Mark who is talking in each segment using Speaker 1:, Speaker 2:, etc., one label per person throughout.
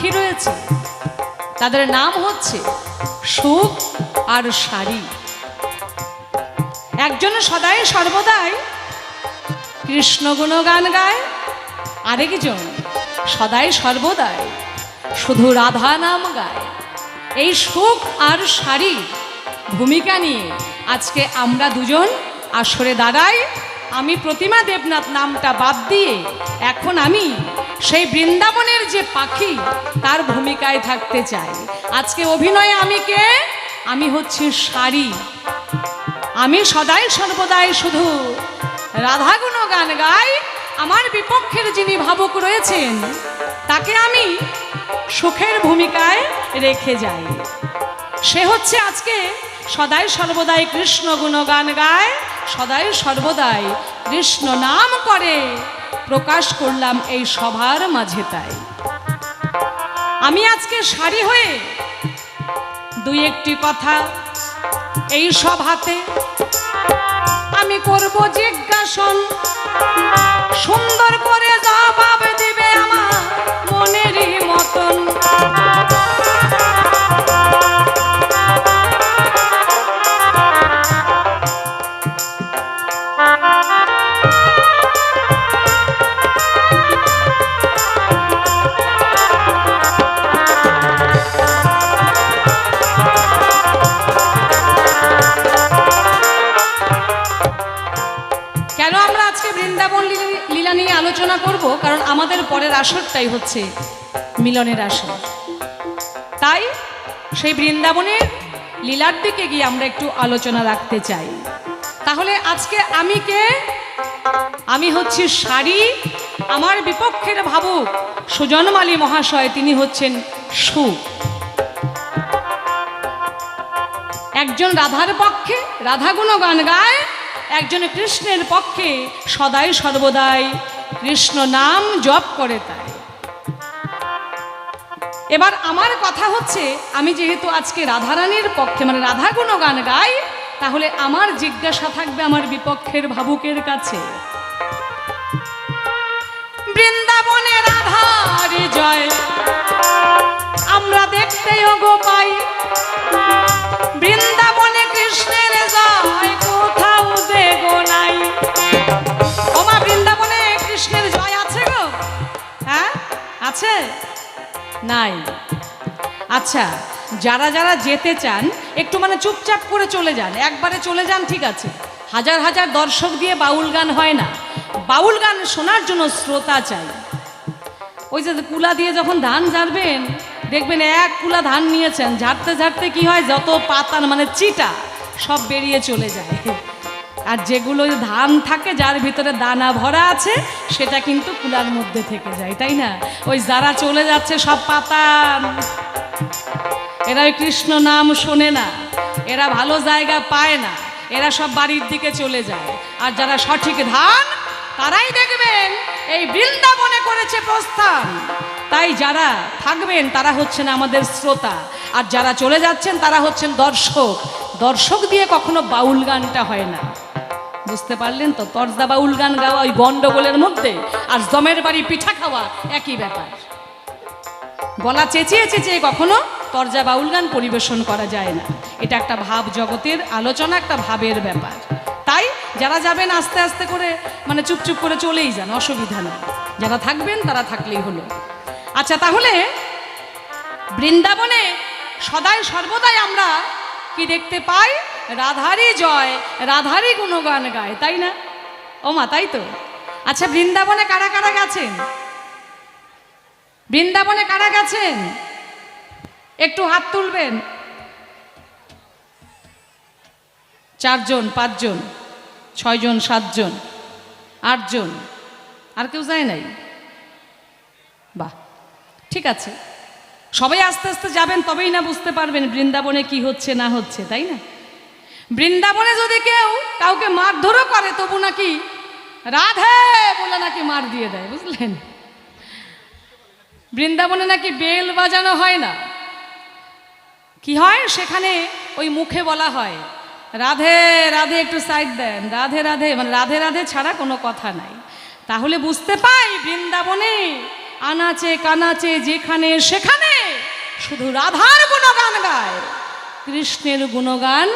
Speaker 1: পাখি রয়েছে, তাদের নাম হচ্ছে সুখ আর সারি। একজন সদাই সর্বদাই কৃষ্ণ গুণগান গায়, আরেকজন সদাই সর্বদাই শুধু রাধা নাম গায়। এই সুখ আর সারি ভূমিকা নিয়ে আজকে আমরা দুজন আসরে দাঁড়াই। আমি প্রতিমা দেবনাথ নামটা বাদ দিয়ে এখন আমি সেই বৃন্দাবনের যে পাখি তার ভূমিকায় থাকতে চাই। আজকে অভিনয়ে আমি কে? আমি হচ্ছে সারি। আমি সদাই সর্বদাই শুধু রাধা গুণগান গাই। আমার বিপক্ষের যিনি ভাবুক রয়েছেন তাকে আমি সুখের ভূমিকায় রেখে যাই। সে হচ্ছে আজকে সদাই সর্বদাই কৃষ্ণ গুণগান গায়, সদাই সর্বদাই কৃষ্ণ নাম করে প্রকাশ করলাম এই সভার মাঝে। তাই আমি আজকে সারি হয়ে দুই একটি কথা এই সভাতে আমি করব জিজ্ঞাসন, সুন্দর করে জবাব দিবে আমার মনেরই মতন। লীলা নিয়ে আলোচনা করব, কারণ আমাদের পরের আসরটাই হচ্ছে মিলনের আসর। তাই সেই বৃন্দাবনের লীলার দিকে গিয়ে আমরা একটু আলোচনা রাখতে চাই। তাহলে আজকে আমি কে? আমি হচ্ছি সারি। আমার বিপক্ষের ভাবুক সুজনমালী মহাশয়, তিনি হচ্ছেন সুখ। একজন রাধার পক্ষে রাধা গুণগান গায়, একজন কৃষ্ণের পক্ষে সদাই সর্বদাই কৃষ্ণ নাম জপ করে। তাই এবার আমার কথা হচ্ছে, আমি যেহেতু আজকে রাধারানীর পক্ষে মানে রাধা গুণগান গাই, তাহলে আমার জিজ্ঞাসা থাকবে আমার বিপক্ষের ভাবুকের কাছে। বৃন্দাবনে রাধার জয় আমরা দেখতে গো পাই, বৃন্দাবনে কৃষ্ণের জয় কোথাও দেখো নাই। ওমা, বৃন্দাবনে কৃষ্ণের জয় আছে গো? হ্যাঁ আছে? নাই? আচ্ছা, যারা যারা যেতে চান একটু মানে চুপচাপ করে চলে যান, একবারে চলে যান, ঠিক আছে? হাজার হাজার দর্শক দিয়ে বাউল গান হয় না, বাউল গান শোনার জন্য শ্রোতা চাই। ওই যে কুলা দিয়ে যখন ধান ঝাড়বেন, দেখবেন এক কুলা ধান নিয়েছেন, ঝাড়তে ঝাড়তে কি হয়, যত পাতা মানে চিটা সব বেরিয়ে চলে যায়, আর যেগুলো ধান থাকে যার ভিতরে দানা ভরা আছে সেটা কিন্তু কুলার মধ্যে থেকে যায়, তাই না? ওই যারা চলে যাচ্ছে সব পাতা, এরা ওই কৃষ্ণ নাম শোনে না, এরা ভালো জায়গা পায় না, এরা সব বাড়ির দিকে চলে যায়। আর যারা সঠিক ধান তারাই দেখবেন এই বৃন্দাবনে করেছে প্রস্থান। তাই যারা থাকবেন তারা হচ্ছেন আমাদের শ্রোতা, আর যারা চলে যাচ্ছেন তারা হচ্ছেন দর্শক। দর্শক দিয়ে কখনো বাউল গানটা হয় না, বুঝতে পারলেন তো? তর্জা বাউল গান গাওয়া ওই গন্ডগোলের মধ্যে, আর জমের বাড়ি পিঠা খাওয়া একই ব্যাপার। গলা চেঁচিয়ে চেঁচিয়ে কখনো তর্জা বাউল গান পরিবেশন করা যায় না। এটা একটা ভাব জগতের আলোচনা, একটা ভাবের ব্যাপার। তাই যারা যাবেন আস্তে আস্তে করে মানে চুপচুপ করে চলেই যান, অসুবিধা নেই। যারা থাকবেন তারা থাকলেই হলো। আচ্ছা, তাহলে বৃন্দাবনে সদাই সর্বদাই আমরা কি দেখতে পাই? রাধারই জয়, রাধারই গুণগান গায়, তাই না? ও মা, তাই তো? আচ্ছা, বৃন্দাবনে কারা কারা গেছেন? বৃন্দাবনে কারা গেছেন? একটু হাত তুলবেন। 4 জন, 5 জন, 6 জন, 7 জন, 8 জন, আর কেউ যায় নাই? বাহ, ঠিক আছে। সবাই আস্তে আস্তে যাবেন, তবেই না বুঝতে পারবেন বৃন্দাবনে কি হচ্ছে না হচ্ছে, তাই না? বৃন্দাবনে যদি কেউ কাউকে মারধরও করে তবু নাকি রাধে বলে নাকি মার দিয়ে দেয়, বুঝলেন? বৃন্দাবনে নাকি বেল বাজানো হয় না, কি হয় সেখানে ওই মুখে বলা হয় রাধে রাধে, একটু সাইড দেন, রাধে রাধে, মানে রাধে রাধে ছাড়া কোনো কথা নাই। তাহলে বুঝতে পাই বৃন্দাবনে আনাচে কানাচে যেখানে সেখানে শুধু রাধার গুণগান গায়, কৃষ্ণের গুণগান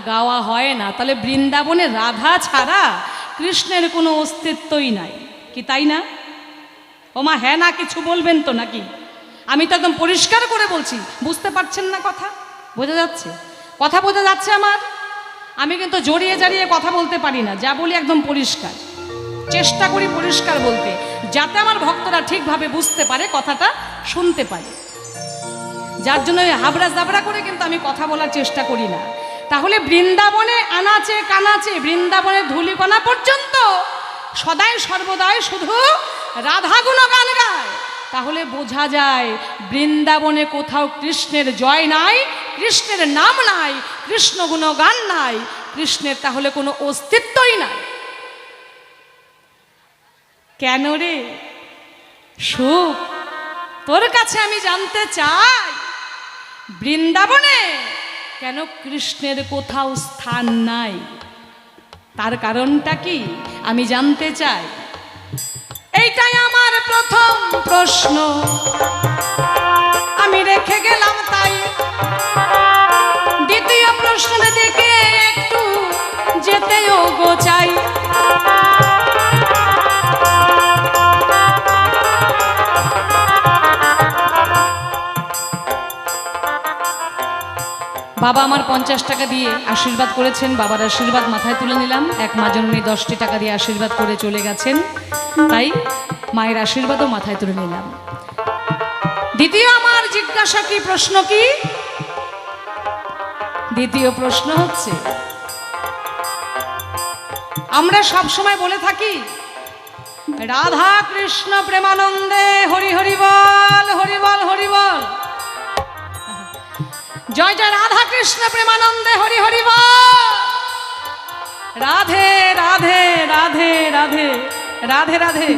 Speaker 1: গাওয়া হয় না। তাহলে বৃন্দাবনে রাধা ছাড়া কৃষ্ণের কোনো অস্তিত্বই নাই, কি তাই না? ওমা হ্যাঁ না কিছু বলবেন তো নাকি? আমি তো একদম পরিষ্কার করে বলছি, বুঝতে পারছেন না? কথা বোঝা যাচ্ছে? কথা বোঝা যাচ্ছে আমার? আমি কিন্তু জড়িয়ে জারিয়ে কথা বলতে পারি না, যা বলি একদম পরিষ্কার, চেষ্টা করি পরিষ্কার বলতে, যাতে আমার ভক্তরা ঠিকভাবে বুঝতে পারে, কথাটা শুনতে পারে। যার জন্য হাবড়া জাবড়া করে কিন্তু আমি কথা বলার চেষ্টা করি না। তাহলে বৃন্দাবনে আনাচে কানাচে, বৃন্দাবনের ধূলিকণা পর্যন্ত সদাই সর্বদাই শুধু রাধা গুণগান গায়। তাহলে বোঝা যায় বৃন্দাবনে কোথাও কৃষ্ণের জয় নাই, কৃষ্ণের নাম নাই, কৃষ্ণ গুণগান নাই, কৃষ্ণের তাহলে কোনো অস্তিত্বই নাই। কেন রে সুখ, তোর কাছে আমি জানতে চাই, বৃন্দাবনে কেন কৃষ্ণের কোথাও স্থান নাই? তার কারণটা কি আমি জানতে চাই। এইটাই আমার প্রথম প্রশ্ন, আমি রেখে গেলাম তাই। দ্বিতীয় প্রশ্নের দিকে একটু যেতেও গোচাই। বাবা আমার 50 টাকা দিয়ে আশীর্বাদ করেছেন, বাবার আশীর্বাদ মাথায় তুলে নিলাম। এক মা জননী 10টি টাকা দিয়ে আশীর্বাদ করে চলে গেছেন, তাই মায়ের আশীর্বাদও মাথায় তুলে নিলাম। দ্বিতীয় আমার জিজ্ঞাসা কি, প্রশ্ন কি? দ্বিতীয় প্রশ্ন হচ্ছে, আমরা সব সময় বলে থাকি রাধা কৃষ্ণ প্রেমানন্দে হরি হরি বল, হরি বল, হরি বল, জয় জয় রাধা কৃষ্ণ প্রেমানন্দে হরি হরি বল, রাধে রাধে রাধে রাধে রাধে রাধে।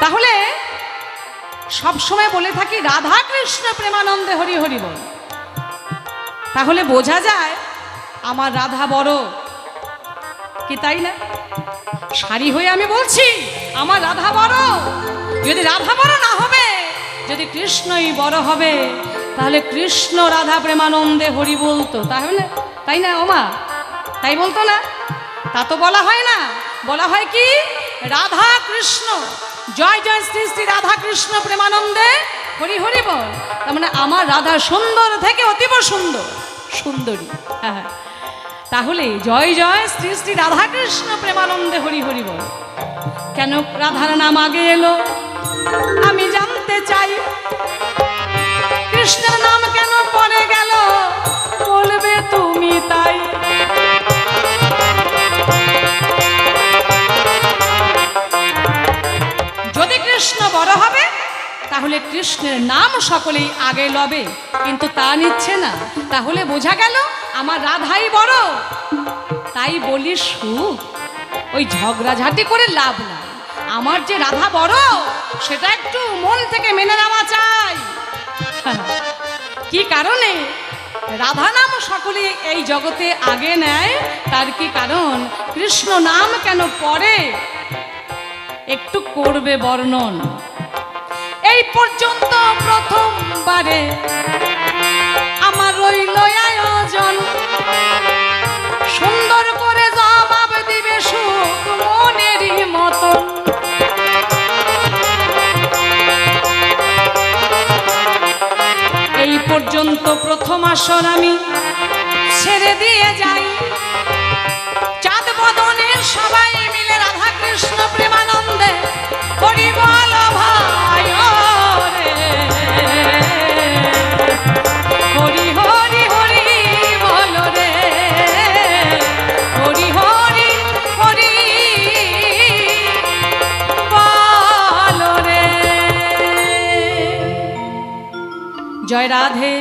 Speaker 1: তাহলে সব সময় বলে থাকি রাধা কৃষ্ণ প্রেমানন্দে হরি হরি বল। তাহলে বোঝা যায় আমার রাধা বড়, কি তাই না? সারি হয়ে আমি বলছি আমার রাধা বড়। যদি রাধা বড় না হবে, যদি কৃষ্ণই বড় হবে, তাহলে কৃষ্ণ রাধা প্রেমানন্দে হরি বলতো, তাহলে তাই না ওমা? তাই বলতো না? তা তো বলা হয় না, বলা হয় কি রাধা কৃষ্ণ জয় জয় শ্রী শ্রী রাধা কৃষ্ণ প্রেমানন্দে হরি হরি বল। তার মানে আমার রাধা সুন্দর থেকে অতীব সুন্দর, সুন্দরী। হ্যাঁ, তাহলে জয় জয় শ্রী শ্রী রাধা কৃষ্ণ প্রেমানন্দে হরি হরি বল। কেন রাধার নাম আগে এলো আমি জানতে চাই, কৃষ্ণের নাম কেন পড়ে গেল বলবে তুমি তাই। যদি কৃষ্ণ বড় হবে তাহলে কৃষ্ণের নাম সকলেই আগে লবে, কিন্তু তা নিচ্ছে না। তাহলে বোঝা গেল আমার রাধাই বড়। তাই বলি সুখ, ওই ঝগড়াঝাটি করে লাভ নাই। আমার যে রাধা বড় সেটা একটু মন থেকে মেনে নেওয়া চাই। কি কারণে রাধা নাম সকলে এই জগতে আগে নেয়, তার কি কারণ? কৃষ্ণ নাম কেন পড়ে একটু করবে বর্ণন। এই পর্যন্ত প্রথমবারে আমার রইল আয়োজন, সুন্দর করে জবাব দিবে সুখ মনেরই মতন। এই পর্যন্ত প্রথম আসর আমি ছেড়ে দিয়ে যাই, চাঁদ বদনের সবাই মিলে রাধা কৃষ্ণ প্রেমানন্দে হরি বল ভাই রে, হরি হরি হরি বল রে, হরি হরি হরি বল রে। জয় রাধে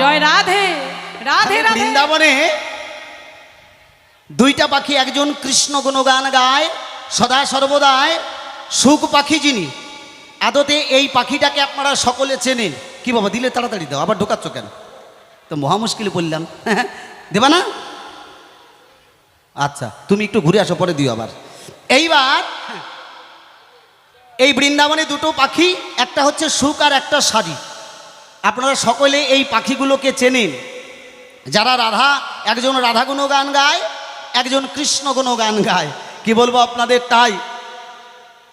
Speaker 1: জয় রাধে রাধে রাধে।
Speaker 2: বৃন্দাবনে দুইটা পাখি, একজন কৃষ্ণ গুণগান গায় সদা সর্বদায়, সুখ পাখি যিনি। আদতে এই পাখিটাকে আপনারা সকলে চেনেন। কি বাবা দিলে তাড়াতাড়ি দাও, আবার ঢোকাচ্ছ কেন? তো মহা মুশকিলে বললাম, দেবা না? আচ্ছা তুমি একটু ঘুরে আসো, পরে দিও আবার। এইবার এই বৃন্দাবনে দুটো পাখি, একটা হচ্ছে সুখ আর একটা শাড়ি। আপনারা সকলে এই পাখিগুলোকে চেনেন। যারা রাধা, একজন রাধা গুণগান গায়, একজন কৃষ্ণ গুণগান গায়। কি বলবো আপনাদের, তাই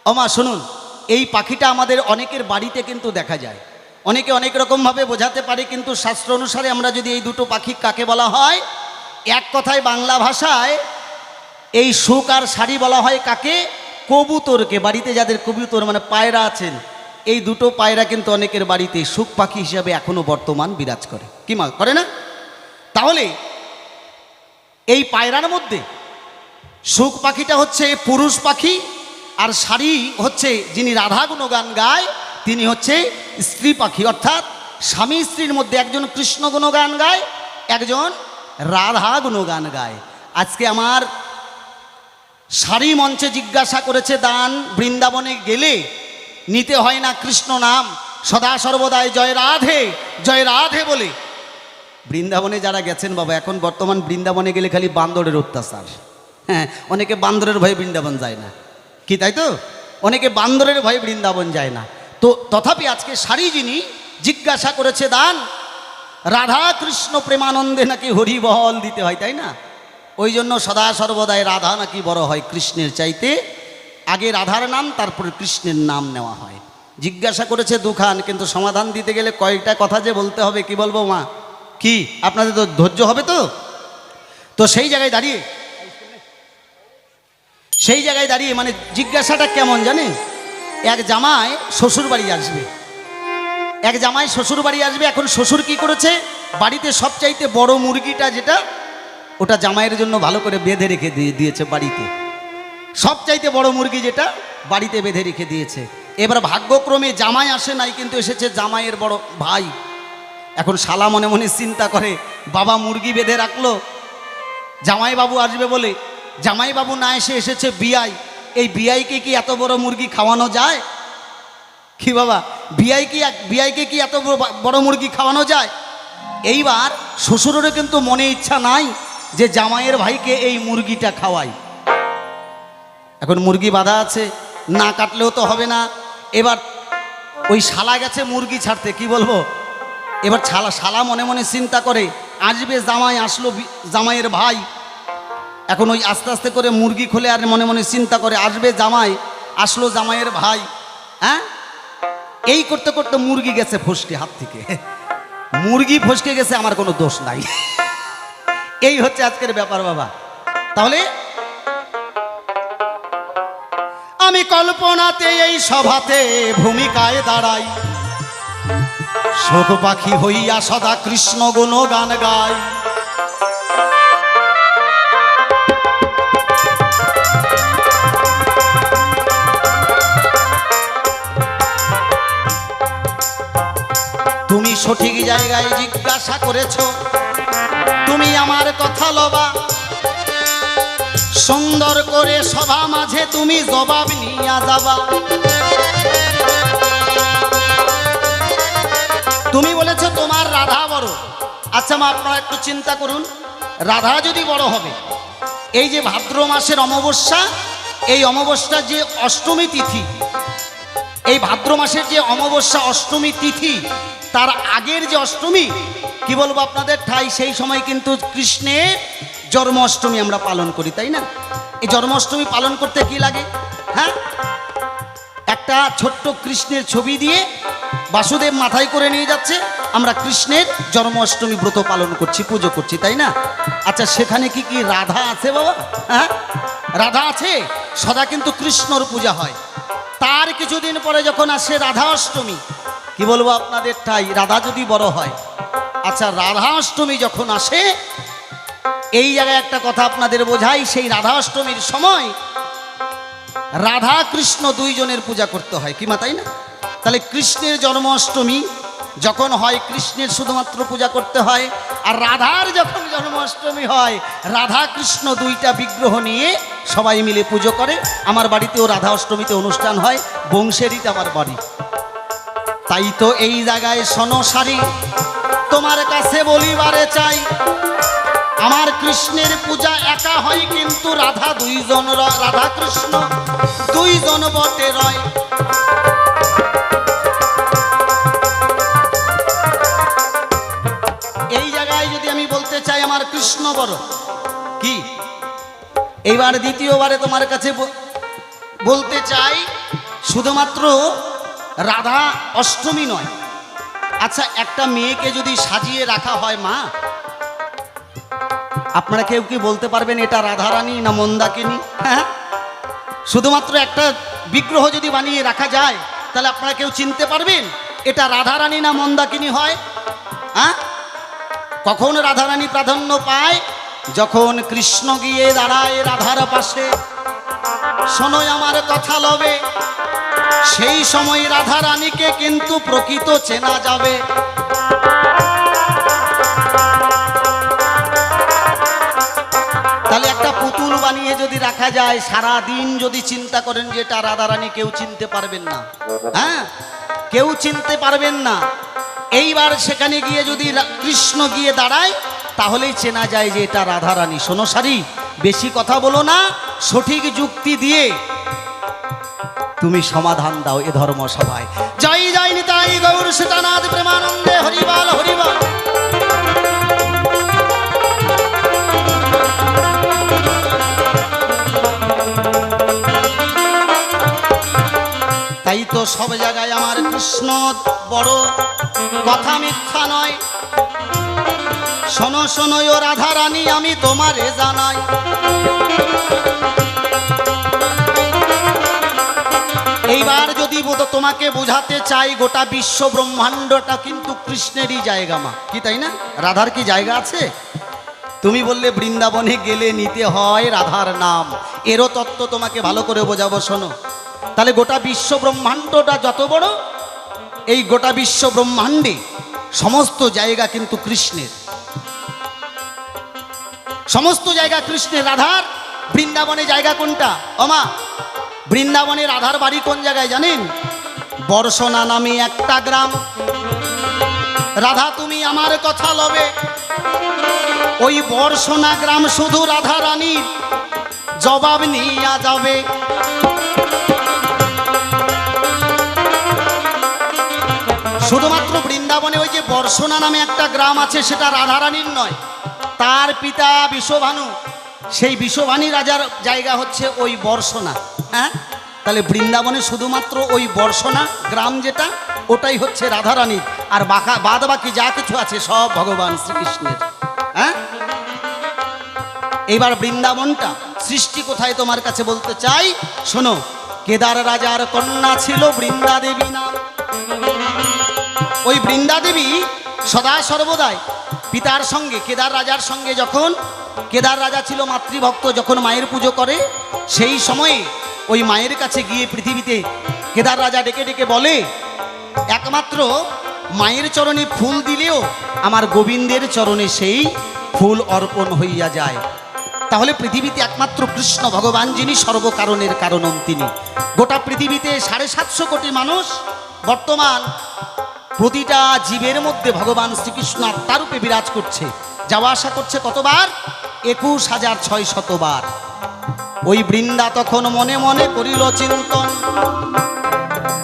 Speaker 2: ওমা শুনুন, এই পাখিটা আমাদের অনেকের বাড়িতে কিন্তু দেখা যায়। অনেকে অনেক রকমভাবে বোঝাতে পারে, কিন্তু শাস্ত্র অনুসারে আমরা যদি এই দুটো পাখি কাকে বলা হয়, এক কথায় বাংলা ভাষায় এই সুখ আর শাড়ি বলা হয় কাকে? কবুতরকে। বাড়িতে যাদের কবুতর মানে পায়রা আছেন, এই দুটো পায়রা কিন্তু অনেকের বাড়িতে সুখ পাখি হিসাবে এখনো বর্তমান বিরাজ করে। কি মা করে না? তাহলে এই পায়রার মধ্যে সুখ পাখিটা হচ্ছে পুরুষ পাখি, আর শাড়ি হচ্ছে যিনি রাধা গুণগান গায় তিনি হচ্ছে স্ত্রী পাখি। অর্থাৎ স্বামী স্ত্রীর মধ্যে একজন কৃষ্ণ গুণগান গায়, একজন রাধা গুণগান গায়। আজকে আমার শাড়ি মঞ্চে জিজ্ঞাসা করেছে দান, বৃন্দাবনে গেলে নিতে হয় না কৃষ্ণ নাম, সদা সর্বদাই জয় রাধে বলে। বৃন্দাবনে যারা গেছেন বাবা, এখন বর্তমান বৃন্দাবনে গেলে খালি বান্দরের অত্যাচার। হ্যাঁ, অনেকে বান্দরের ভয়ে বৃন্দাবন যায় না, কি তাই তো? অনেকে বান্দরের ভয়ে বৃন্দাবন যায় না। তো তথাপি আজকে শাড়ি যিনি জিজ্ঞাসা করেছে দান, রাধা কৃষ্ণ প্রেমানন্দে নাকি হরিবল দিতে হয়, তাই না? ওই জন্য সদা সর্বদাই রাধা নাকি বড় হয় কৃষ্ণের চাইতে, আগে রাধার নাম তারপরে কৃষ্ণের নাম নেওয়া হয়। জিজ্ঞাসা করেছে দুখান, কিন্তু সমাধান দিতে গেলে কয়েকটা কথা যে বলতে হবে। কি বলবো মা? কি আপনাদের তো ধৈর্য হবে তো? তো সেই জায়গায় দাঁড়িয়ে মানে জিজ্ঞাসাটা কেমন জানেন? এক জামাই শ্বশুর বাড়ি আসবে, এখন শ্বশুর কি করেছে, বাড়িতে সবচাইতে বড় মুরগিটা যেটা, ওটা জামাইয়ের জন্য ভালো করে বেঁধে রেখে দিয়েছে বাড়িতে। সবচাইতে বড় মুরগি যেটা বাড়িতে বেঁধে রেখে দিয়েছে। এবার ভাগ্যক্রমে জামাই আসে নাই, কিন্তু এসেছে জামাইয়ের বড় ভাই। এখন শালা মনে মনে চিন্তা করে, বাবা মুরগি বেঁধে রাখলো, জামাইবাবু আসবে বলে, জামাইবাবু না এসেছে বিয়াই। এই বিয়াইকে কি এত বড় মুরগি খাওয়ানো যায়? কি বাবা, বিয়াইকে কি এত বড় মুরগি খাওয়ানো যায়? এইবার শ্বশুরেরও কিন্তু মনে ইচ্ছা নাই যে জামাইয়ের ভাইকে এই মুরগিটা খাওয়াই। এখন মুরগি বাঁধা আছে, না কাটলেও তো হবে না। এবার ওই শালা গেছে মুরগি ছাড়তে। কি বলবো, এবার শালা মনে মনে চিন্তা করে, আসবে জামাই, আসলো জামাইয়ের ভাই। এখন ওই আস্তে আস্তে করে মুরগি খোলে আর মনে মনে চিন্তা করে, আসবে জামাই, আসলো জামাইয়ের ভাই। হ্যাঁ, এই করতে করতে মুরগি গেছে ফসকে হাত থেকে। মুরগি ফসকে গেছে, আমার কোনো দোষ নাই। এই হচ্ছে আজকের ব্যাপার বাবা। তাহলে আমি কল্পনাতে এই সভাতে ভূমিকায় দাঁড়াই, শোক পাখি হইয়া সদা কৃষ্ণ গুণগান গায়। তুমি সঠিক জায়গায় জিজ্ঞাসা করেছ, তুমি আমার কথা লবা, সুন্দর করে সভা মাঝে তুমি জবাব নিয়া যাবা। তুমি বলেছো তোমার রাধা বড়। আচ্ছা মা, আপনারা একটু চিন্তা করুন, রাধা যদি বড় হবে, এই যে ভাদ্র মাসের অমাবস্যা, এই অমাবস্যার যে অষ্টমী তিথি, এই ভাদ্র মাসের যে অমাবস্যা অষ্টমী তিথি, তার আগের যে অষ্টমী, কি বলবো আপনাদের ঠাই, সেই সময় কিন্তু কৃষ্ণের জন্মাষ্টমী আমরা পালন করি, তাই না? এই জন্মাষ্টমী পালন করতে কি লাগে? হ্যাঁ, একটা ছোট্ট কৃষ্ণের ছবি দিয়ে বাসুদেব মাথায় করে নিয়ে যাচ্ছে, আমরা কৃষ্ণের জন্মাষ্টমী ব্রত পালন করছি, পুজো করছি, তাই না? আচ্ছা, সেখানে কি কি রাধা আছে বাবা? হ্যাঁ, রাধা আছে। সদা কিন্তু কৃষ্ণর পূজা হয়। তার কিছুদিন পরে যখন আসে রাধা অষ্টমী, কি বলবো আপনাদের ঠাই, রাধা যদি বড় হয়। আচ্ছা, রাধা অষ্টমী যখন আসে, এই জায়গায় একটা কথা আপনাদের বোঝাই, সেই রাধা অষ্টমীর সময় রাধা কৃষ্ণ দুইজনের পূজা করতে হয়, কি মা, তাই না? তাহলে কৃষ্ণের জন্মাষ্টমী যখন হয়, কৃষ্ণের শুধুমাত্র পূজা করতে হয়। আর রাধার যখন জন্মাষ্টমী হয়, রাধা কৃষ্ণ দুইটা বিগ্রহ নিয়ে সবাই মিলে পুজো করে। আমার বাড়িতেও রাধা অষ্টমীতে অনুষ্ঠান হয়, বংশেরিতে আমার বাড়ি। তাই তো এই জায়গায় শোনো সারি, তোমার কাছে বলিবারে চাই, আমার কৃষ্ণের পূজা একা হয়, কিন্তু রাধা দুইজন, রাধা কৃষ্ণ দুইজন বটে রয়। এই জায়গায় যদি আমি বলতে চাই আমার কৃষ্ণ বড় কি, এইবার দ্বিতীয়বারে তোমার কাছে বলতে চাই, শুধুমাত্র রাধা অষ্টমী নয়। আচ্ছা, একটা মেয়েকে যদি সাজিয়ে রাখা হয় মা, আপনারা কেউ কি বলতে পারবেন এটা রাধারানী না মন্দাকিনী? হ্যাঁ, শুধুমাত্র একটা বিগ্রহ যদি বানিয়ে রাখা যায়, তাহলে আপনারা কেউ চিনতে পারবেন এটা রাধারানী না মন্দাকিনী হয়? হ্যাঁ, কখন রাধারানী প্রাধান্য পায়? যখন কৃষ্ণ গিয়ে দাঁড়ায় রাধার পাশে, শোনো আমার কথা লবে, সেই সময় রাধারানীকে কিন্তু প্রকৃত চেনা যাবে। তাহলে একটা পুতুল বানিয়ে যদি রাখা যায়, সারা দিন যদি চিন্তা করেন যে এটা রাধারানী, কেউ চিনতে পারবেন না। হ্যাঁ, কেউ চিনতে পারবেন না। এইবার সেখানে গিয়ে যদি কৃষ্ণ গিয়ে দাঁড়ায়, তাহলেই চেনা যায় যে এটা রাধারানী। শোনো সারি, বেশি কথা বলো না, সঠিক যুক্তি দিয়ে তুমি সমাধান দাও এ ধর্মসভায়। জয় জয় নিতাই গৌর সীতানাথ প্রেমানন্দে, হরিবল হরিবল। তাই তো সব জায়গায় আমার কৃষ্ণ বড়, কথা মিথ্যা নয়। শোনো শোনো ও রাধারানী, আমি তোমারে জানাই, এইবার যদি তোমাকে বোঝাতে চাই, গোটা বিশ্ব ব্রহ্মাণ্ডটা কিন্তু কৃষ্ণেরই জায়গা মা, কি তাই না? রাধার কি জায়গা আছে? তুমি বললে বৃন্দাবনে গেলে নিতে হয় রাধার নাম, এরও তত্ত্ব তোমাকে ভালো করে বোঝাবো। শোনো, তাহলে গোটা বিশ্ব ব্রহ্মাণ্ডটা যত বড়, এই গোটা বিশ্ব ব্রহ্মাণ্ডে সমস্ত জায়গা কিন্তু কৃষ্ণের, সমস্ত জায়গা কৃষ্ণের। রাধার বৃন্দাবনে জায়গা কোনটা? ওমা, বৃন্দাবনে রাধার বাড়ি কোন জায়গায় জানেন? বর্ষণা নামে একটা গ্রাম। রাধা তুমি আমার কথা লবে, ওই বর্ষণা গ্রাম শুধু রাধা রানীর জবাব নিয়া যাবে। শুধুমাত্র বৃন্দাবনে ওই যে বর্ষণা নামে একটা গ্রাম আছে, সেটা রাধারানীর নয়, তার পিতা বিশ্বভানু, সেই বিশ্বভানী রাজার জায়গা হচ্ছে ওই বর্ষণা। হ্যাঁ, তাহলে বৃন্দাবনে শুধুমাত্র ওই বর্ষণা গ্রাম যেটা, ওটাই হচ্ছে রাধারানীর, আর বাদ বাকি যা কিছু আছে সব ভগবান শ্রীকৃষ্ণের। হ্যাঁ, এইবার বৃন্দাবনটা সৃষ্টি কোথায় তোমার কাছে বলতে চাই। শোনো, কেদার রাজার কন্যা ছিল বৃন্দা দেবী নাম। ওই বৃন্দা দেবী সদা সর্বদাই পিতার সঙ্গে, কেদার রাজার সঙ্গে, যখন কেদার রাজা ছিল মাতৃভক্ত, যখন মায়ের পুজো করে, সেই সময়ে ওই মায়ের কাছে গিয়ে পৃথিবীতে কেদার রাজা ডেকে ডেকে বলে, একমাত্র মায়ের চরণে ফুল দিলেও আমার গোবিন্দের চরণে সেই ফুল অর্পণ হইয়া যায়। তাহলে পৃথিবীতে একমাত্র কৃষ্ণ ভগবান, যিনি সর্বকারণের কারণম, তিনি। গোটা পৃথিবীতে 750 কোটি মানুষ, বর্তমান প্রতিটা জীবের মধ্যে ভগবান শ্রীকৃষ্ণ আত্মারূপে বিরাজ করছে, যাওয়া আসা করছে কতবার? 21,600 বার। ওই বৃন্দা তখন মনে মনে করিল চিন্তন,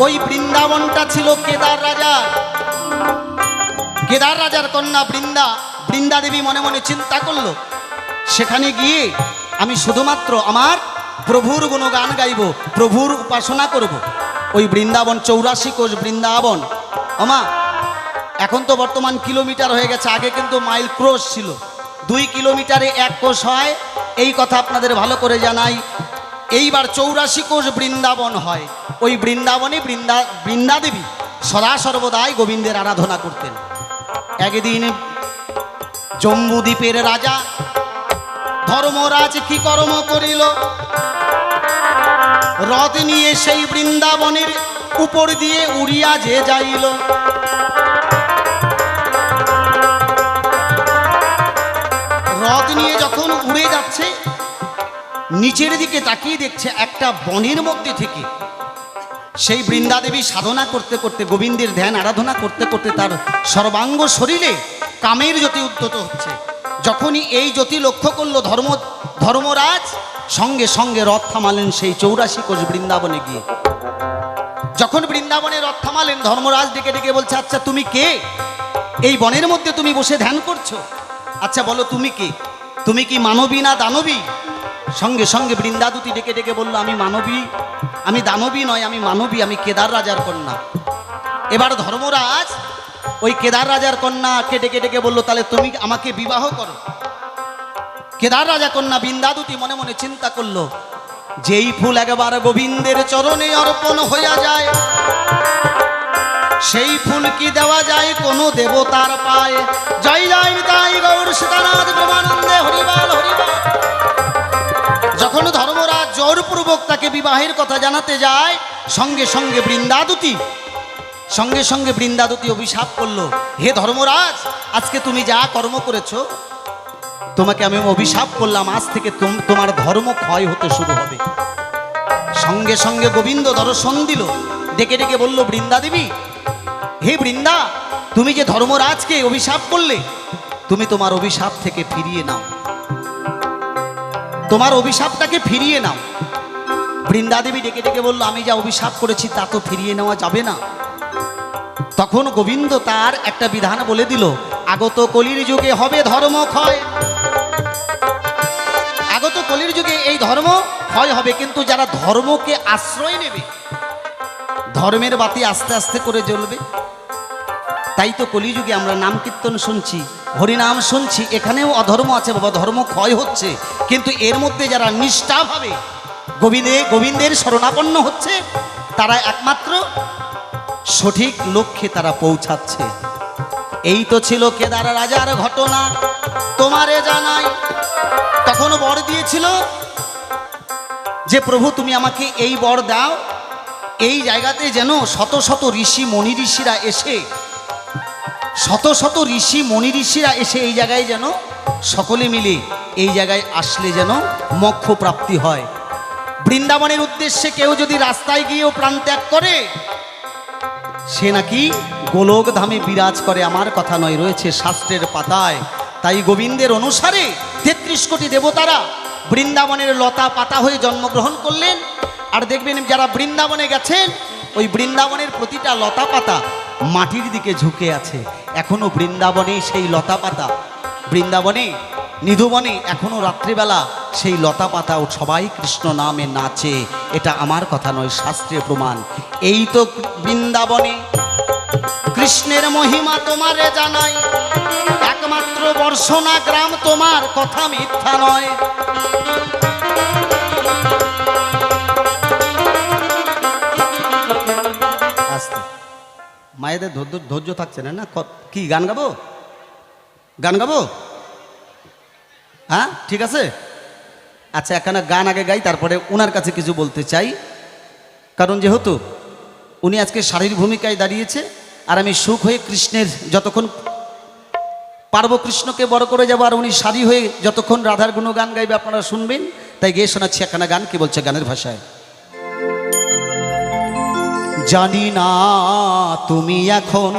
Speaker 2: ওই বৃন্দাবনটা ছিল কেদার রাজার, কেদার রাজার কন্যা বৃন্দা। বৃন্দা দেবী মনে মনে চিন্তা করল, সেখানে গিয়ে আমি শুধুমাত্র আমার প্রভুর গুণগান গাইব, প্রভুর উপাসনা করব। ওই বৃন্দাবন 84 কোষ বৃন্দাবন। আমা, এখন তো বর্তমান কিলোমিটার হয়ে গেছে, আগে কিন্তু মাইল ক্রস ছিল। 2 কিলোমিটারে 1 কোষ হয়, এই কথা আপনাদের ভালো করে জানাই। এইবার 84 কোষ বৃন্দাবন হয়। ওই বৃন্দাবনে বৃন্দা দেবী সদা সর্বদাই গোবিন্দের আরাধনা করতেন। একদিন জম্বুদ্বীপের রাজা ধর্মরাজ কি কর্ম করিল, রথ নিয়ে সেই বৃন্দাবনের উপর দিয়ে উড়িয়া যে যাইল। রথ নিয়ে যখন উড়ে যাচ্ছে, নিচের দিকে তাকিয়ে দেখছে একটা বনের মধ্যে থেকে সেই বৃন্দা দেবী সাধনা করতে করতে, গোবিন্দের ধ্যান আরাধনা করতে করতে তার সর্বাঙ্গ শরীরে কামের জ্যোতি উদ্যত হচ্ছে। যখনই এই জ্যোতি লক্ষ্য করলো ধর্মরাজ সঙ্গে সঙ্গে রথ থামালেন সেই 84 কোষ বৃন্দাবনে গিয়ে। যখন বৃন্দাবনে রথ থামালেন, ধর্মরাজ ডেকে ডেকে বলছে, আচ্ছা তুমি কে? এই বনের মধ্যে তুমি বসে ধ্যান করছো, আচ্ছা বলো তুমি কে? তুমি কি মানবী না দানবী? সঙ্গে সঙ্গে বৃন্দাদূতি ডেকে ডেকে বলল, আমি মানবী, আমি দানবী নয়, আমি মানবী, আমি কেদার রাজার কন্যা। এবার ধর্মরাজ ওই কেদার রাজার কন্যাকে ডেকে ডেকে বলল, তাহলে তুমি আমাকে বিবাহ করো। কেদার রাজা কন্যা বৃন্দাদূতি মনে মনে চিন্তা করলো, যেই ফুল একবার গোবিন্দের চরণে অর্পণ হইয়া যায়, সেই ফুল কি দেওয়া যায় কোনো দেবতার পায়? জয় জয় নিতাই গৌর সীতানাথ প্রেমানন্দে হরিবল হরিবল। যখন ধর্মরাজ জোরপূর্বক তাকে বিবাহের কথা জানাতে যায়, সঙ্গে সঙ্গে বৃন্দাদূতি অভিশাপ করলো, হে ধর্মরাজ, আজকে তুমি যা কর্ম করেছো, তোমাকে আমি অভিশাপ করলাম, আজ থেকে তোমার ধর্ম ক্ষয় হতে শুরু হবে। সঙ্গে সঙ্গে গোবিন্দ দর্শন দিল, ডেকে ডেকে বলল, বৃন্দা দেবী, হে বৃন্দা, তুমি যে ধর্মরাজকে অভিশাপ করলে, তুমি তোমার অভিশাপ থেকে ফিরিয়ে নাও, তোমার অভিশাপটাকে ফিরিয়ে নাও। বৃন্দা দেবী ডেকে ডেকে বলল, আমি যা অভিশাপ করেছি তা তো ফিরিয়ে নেওয়া যাবে না। তখন গোবিন্দ তার একটা বিধান বলে দিল, আগত কলির যুগে হবে ধর্ম ক্ষয়, আগত কলির যুগে এই ধর্ম ক্ষয় হবে, কিন্তু যারা ধর্মকে আশ্রয় নেবে, ধর্মের বাতি আস্তে আস্তে করে জ্বলবে। তাই তো কলিযুগে আমরা নাম কীর্তন শুনছি, হরিনাম শুনছি, এখানেও অধর্ম আছে বাবা, ধর্ম ক্ষয় হচ্ছে, কিন্তু এর মধ্যে যারা নিষ্ঠাভাবে গোবিন্দের শরণাপন্ন হচ্ছে, তারা একমাত্র সঠিক লক্ষ্যে তারা পৌঁছাচ্ছে। এই তো ছিল কেদার রাজার ঘটনা, তোমারে জানাই। তখন বর দিয়েছিল যে প্রভু তুমি আমাকে এই বর দাও, এই জায়গাতে যেন শত শত ঋষি মণি ঋষিরা এসে, শত শত ঋষি মণি ঋষিরা এসে এই জায়গায় যেন সকলে মিলে এই জায়গায় আসলে যেন মোক্ষ প্রাপ্তি হয়। বৃন্দাবনের উদ্দেশ্যে কেউ যদি রাস্তায় গিয়েও প্রাণ ত্যাগ করে, সে নাকি গোলক ধামে বিরাজ করে, আমার কথা নয়, রয়েছে শাস্ত্রের পাতায়। তাই গোবিন্দের অনুসারে 33 কোটি দেবতারা বৃন্দাবনের লতা পাতা হয়ে জন্মগ্রহণ করলেন। আর দেখবেন যারা বৃন্দাবনে গেছেন, ওই বৃন্দাবনের প্রতিটা লতা পাতা মাটির দিকে ঝুঁকে আছে। এখনো বৃন্দাবনে সেই লতা পাতা, বৃন্দাবনে নিধুবনে এখনো রাত্রিবেলা সেই লতা পাতাও সবাই কৃষ্ণ নামে নাচে। এটা আমার কথা নয়, শাস্ত্রীয় প্রমাণ। এই তো বৃন্দাবনে কৃষ্ণের মহিমা তোমারে জানাই, একমাত্র বর্ষনা গ্রাম, তোমার কথা মিথ্যা নয়। আস্তে, মায়েদের ধৈর্য থাকছে না, না কি গান গাবো? গান গাবো? হ্যাঁ ঠিক আছে, আচ্ছা এখানে গান আগে গাই, তারপরে ওনার কাছে কিছু বলতে চাই। কারণ যেহেতু উনি আজকে শাড়ির ভূমিকায় দাঁড়িয়েছে, আর আমি সুখ হয়ে কৃষ্ণের যতক্ষণ পারবো কৃষ্ণকে বড় করে যাবো, আর উনি শাড়ি হয়ে যতক্ষণ রাধার গুণগান গাইবে আপনারা শুনবেন। তাই গেয়ে শোনাচ্ছি একখানা গান, কি বলছে গানের ভাষায়। জানি না তুমি এখন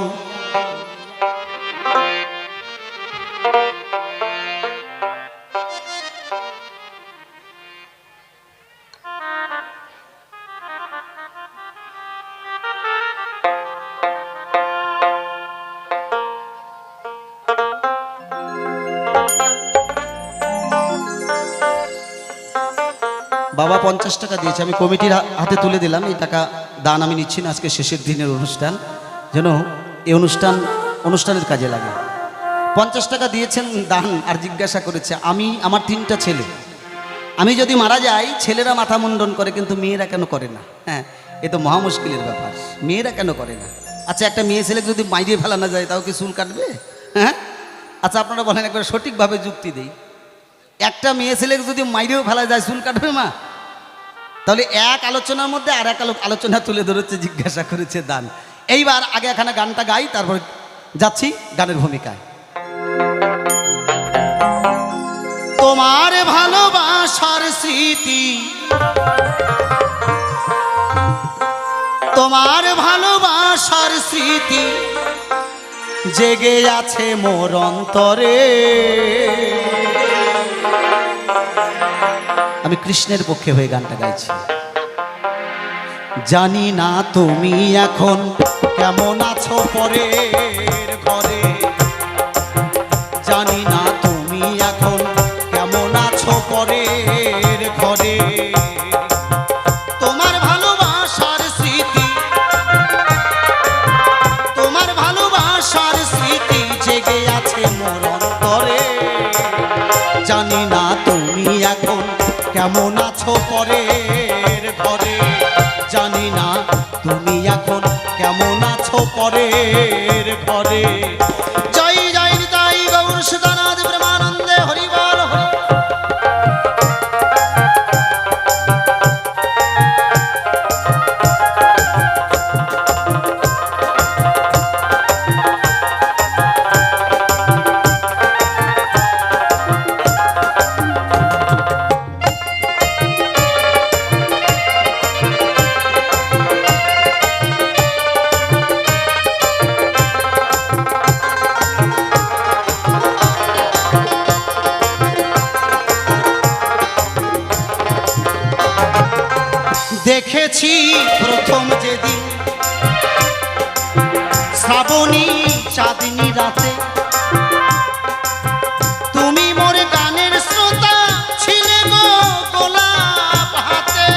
Speaker 2: বাবা 50 টাকা দিয়েছে, আমি কমিটির হাতে তুলে দিলাম। এই টাকা দান আমি নিচ্ছি না, আজকে শেষের দিনের অনুষ্ঠান, যেন এই অনুষ্ঠানের কাজে লাগে। 50 টাকা দিয়েছেন দান, আর জিজ্ঞাসা করেছে, আমার 3টা ছেলে, আমি যদি মারা যাই ছেলেরা মাথা মুন্ডন করে, কিন্তু মেয়েরা কেন করে না? হ্যাঁ, এ তো মহা মুশকিলের ব্যাপার, মেয়েরা কেন করে না? আচ্ছা একটা মেয়ে ছেলে যদি মাইরে ফেলানো যায়, তাও কি চুল কাটবে? হ্যাঁ আচ্ছা আপনারা বলেন, একবার সঠিকভাবে যুক্তি দেই, একটা মেয়ে ছেলেকে যদি মাইরেও ফেলা যায়, চুল কাটবে মা? তাহলে এক আলোচনার মধ্যে আর এক আলোচনা তুলে ধরেছে, জিজ্ঞাসা করেছে দান। এইবার আগে এখানে গানটা গাই, তারপর যাচ্ছি গানের ভূমিকায়। তোমার ভালোবাসার স্মৃতি, তোমার ভালোবাসার স্মৃতি জেগে আছে মোর অন্তরে। আমি কৃষ্ণের পক্ষে হয়ে গানটা গাইছি। জানি না তুমি এখন কেমন আছো পরের ঘরে, জানি না তুমি এখন কেমন আছো পরের ঘরে। তোমার ভালোবাসার স্মৃতি, তোমার ভালোবাসার স্মৃতি জেগে আছে মোর অন্তরে। জানি না তুমি এখন কেমন আছো পরের ঘরে, জানি না তুমি এখন কেমন আছো পরের ঘরে। জয় জয় নিতাই গৌর সুদানাথ প্রেমানন্দে হরি বল হরি। দেখেছি প্রথম যেদিন শ্রাবণী চাঁদনী রাতে, তুমি মোর গানের শ্রোতা ছিলে গো গোলাপ হাতে।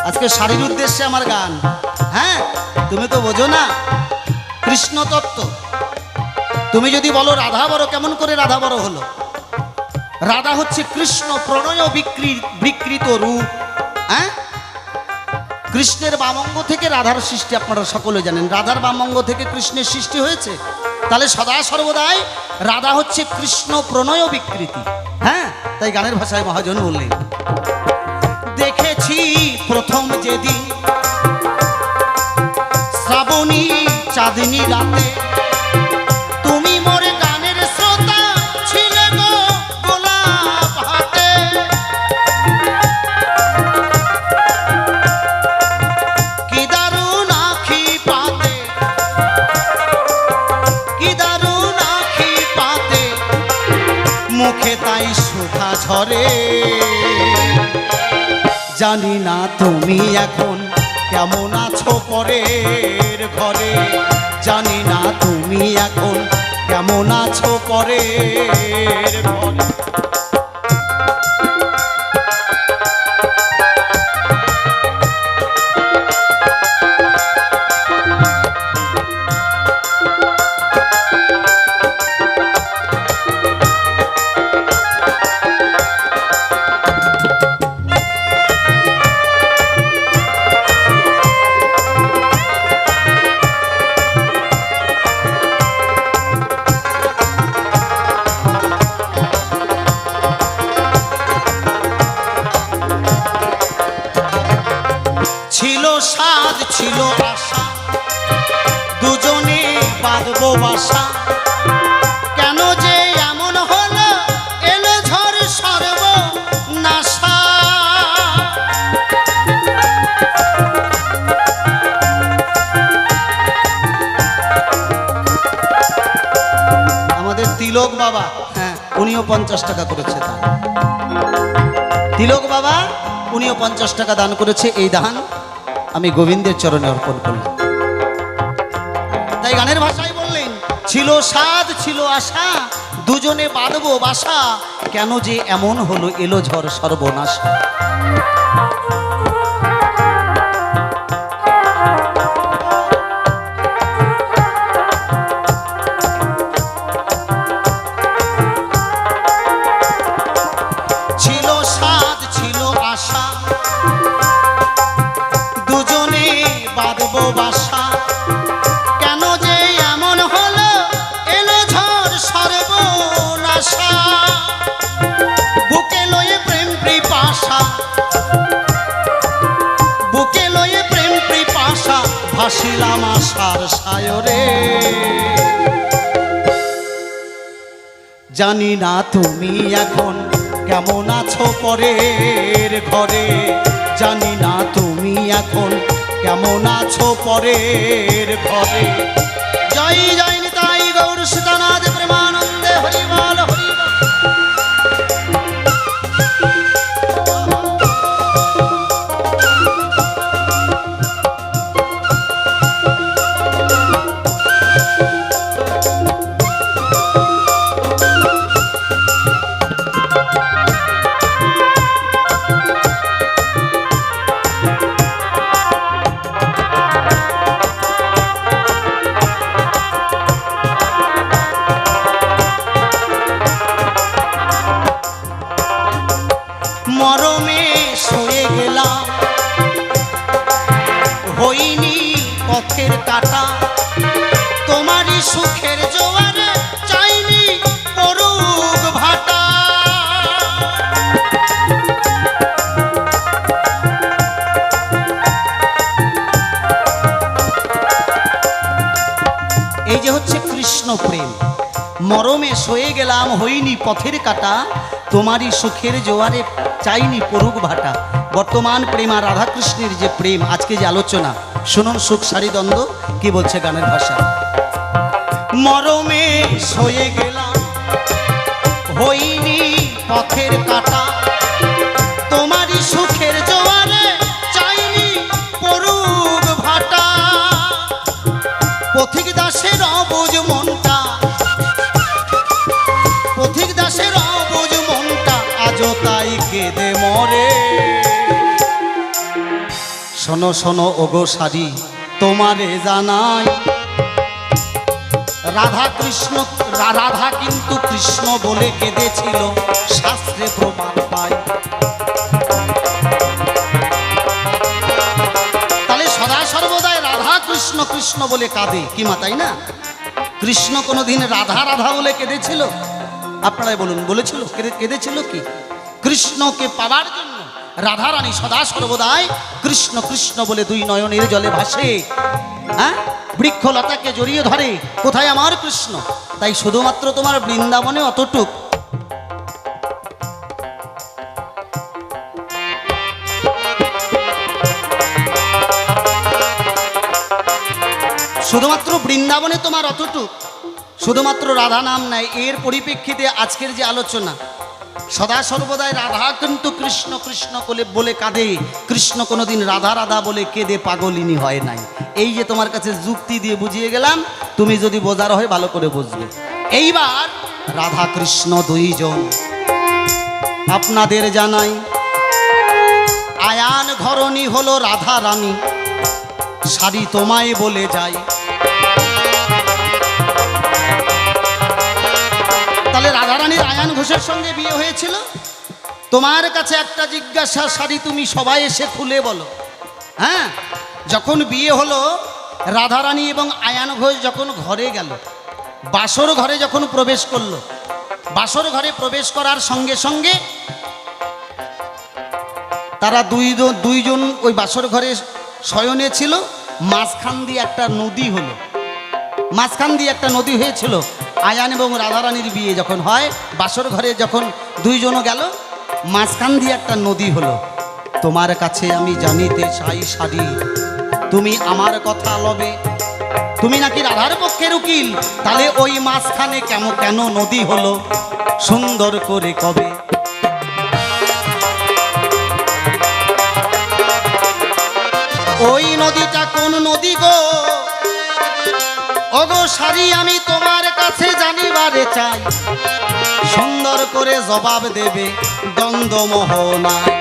Speaker 2: আজকে শাড়ির উদ্দেশ্যে আমার গান। হ্যাঁ, তুমি তো বোঝো না কৃষ্ণ তত্ত্ব। তুমি যদি বলো রাধা বড়, কেমন করে রাধা বড় হলো? রাধা হচ্ছে কৃষ্ণ প্রণয় বিকৃত রূপ। হ্যাঁ, কৃষ্ণের বামঙ্গ থেকে রাধার সৃষ্টি আপনারা সকলে জানেন। রাধার বামঙ্গ থেকে কৃষ্ণের সৃষ্টি হয়েছে। তাহলে সদা সর্বদাই রাধা হচ্ছে কৃষ্ণ প্রণয় বিকৃতি। হ্যাঁ, তাই গানের ভাষায় মহাজন বললেন, দেখেছি প্রথম যেদিন শ্রাবণী চাঁদনী রাতে, তুমি মোর গানের শ্রোতা ছিলে গো গোলাপ হাতে। কি দারুণ আখি পাতে, কি দারুণ আখি পাতে, মুখে তাই সুধা ঝরে। জানি না তুমি এখন কেমন আছো পরের ঘরে, জানি না তুমি এখন কেমন আছো পরের ঘরে। ছিল সাজ ছিল আশা, দুজনে বাঁধবো বাসা, কেন যে এমন হলো এলো ঝড় সর্বনাশা। আমাদের তিলক বাবা, হ্যাঁ, উনিও 50 টাকা করেছে দান। তিলক বাবা উনিও 50 টাকা দান করেছে। এই দান আমি গোবিন্দের চরণে অর্পণ করলাম। তাই গানের ভাষায় বললেন, ছিল সাধ ছিল আশা, দুজনে বাঁধবো বাসা, কেন যে এমন হলো এলো ঝড় সর্বনাশা। ছিল সাধ ছিল আশা, দুজনে বাঁধবো বাসা, কেন যে এমন হলো এলো ঝড় সর্বনাশা। বুকে লয়ে প্রেম পিপাসা, বুকে লয়ে প্রেম পিপাসা, ভাসিলাম আশার সায়রে। জানি না তুমি এখন কেমন আছো পরের ঘরে, জানি না তুমি এখন কেমন আছো পরের ঘরে। জয় জয় নিতাই গৌর সীতানাথ প্রেমানন্দে হরিবল হরিবল। মরমে সয়ে গেলাম হইনি পথের কাটা, তোমারই সুখের জোয়ারে চাইনি পড়ুক ভাটা। এই যে হচ্ছে কৃষ্ণ প্রেম। মরমে সয়ে গেলাম হইনি পথের কাটা, তোমারই সুখের জোয়ারে চাইনি পড়ুক ভাটা। বর্তমান প্রেম আর রাধাকৃষ্ণের যে প্রেম, আজকে যে আলোচনা শুনুন সুখ সারি দ্বন্দ্ব কি বলছে গানের ভাষা। মরমে সয়ে গেলাম হইনি পথের কাটা, তোমারই সুখের জোয়ারে চাইনি পড়ুক ভাটা। পথিক দাসের অবুঝ মনটা, পথিক দাসের অবুঝ মনটা আজও তাই কেঁদে মরে। শোনো শোনো ওগো সারি তোমারে জানাই, রাধা কৃষ্ণ রাধা কিন্তু কৃষ্ণ বলে কেঁদেছিল, শাস্ত্রে প্রমাণ পায়। তাহলে সদা সর্বদাই রাধা কৃষ্ণ কৃষ্ণ বলে কাঁদে কি মা, তাই না? কৃষ্ণ কোনোদিন রাধা রাধা বলে কেঁদেছিল? আপনারাই বলুন, বলেছিল? কেঁদেছিল কি? কৃষ্ণকে পাওয়ার জন্য রাধারানী সদা সর্বদাই কৃষ্ণ কৃষ্ণ বলে দুই নয়নের জলে ভাসে। হ্যাঁ, বৃক্ষলতাকে জড়িয়ে ধরে, কোথায় আমার কৃষ্ণ। তাই শুধুমাত্র তোমার বৃন্দাবনে অতটুক শুধুমাত্র বৃন্দাবনে তোমার অতটুক, শুধুমাত্র রাধা নাম নাই। এর পরিপ্রেক্ষিতে আজকের যে আলোচনা, সদা সর্বদাই রাধা কিন্তু কৃষ্ণ কৃষ্ণ বলে কাঁদে, কৃষ্ণ কোনোদিন রাধা রাধা বলে কেঁদে পাগলিনী হয় নাই। এই যে তোমার কাছে যুক্তি দিয়ে বুঝিয়ে গেলাম, তুমি যদি বোঝার হয় ভালো করে বুঝবে। এইবার রাধা কৃষ্ণ দুইজন আপনাদের জানাই, আয়ান ঘরণী হলো রাধা রানী, সারি তোমায় বলে যাই। তাহলে রাধারানীর আয়ান ঘোষের সঙ্গে বিয়ে হয়েছিল। তোমার কাছে একটা জিজ্ঞাসা সারি, তুমি সবাই এসে খুলে বলো। হ্যাঁ, যখন বিয়ে হলো, রাধারানী এবং আয়ান ঘোষ যখন ঘরে গেল, বাসর ঘরে যখন প্রবেশ করলো, বাসর ঘরে প্রবেশ করার সঙ্গে সঙ্গে তারা দুইজন ওই বাসর ঘরে শয়নে ছিল। মাঝখান দিয়ে একটা নদী হলো, মাঝখান দিয়ে একটা নদী হয়েছিল। আয়ান এবং রাধারানীর বিয়ে যখন হয়, বাসর ঘরে যখন দুইজনও গেল, মাঝখান দিয়ে একটা নদী হলো। তোমার কাছে আমি জানিতে চাই সারি, তুমি আমার কথা লবে, তুমি নাকি রাধার পক্ষের উকিল, তাহলে ওই মাঝখানে কেন নদী হলো সুন্দর করে কবে। ওই নদীটা কোন নদী গো, ওগো সারি আমি তোমার কাছে জানিবারে চাই, সুন্দর করে জবাব দেবে দ্বন্দ্ব মোহনায়।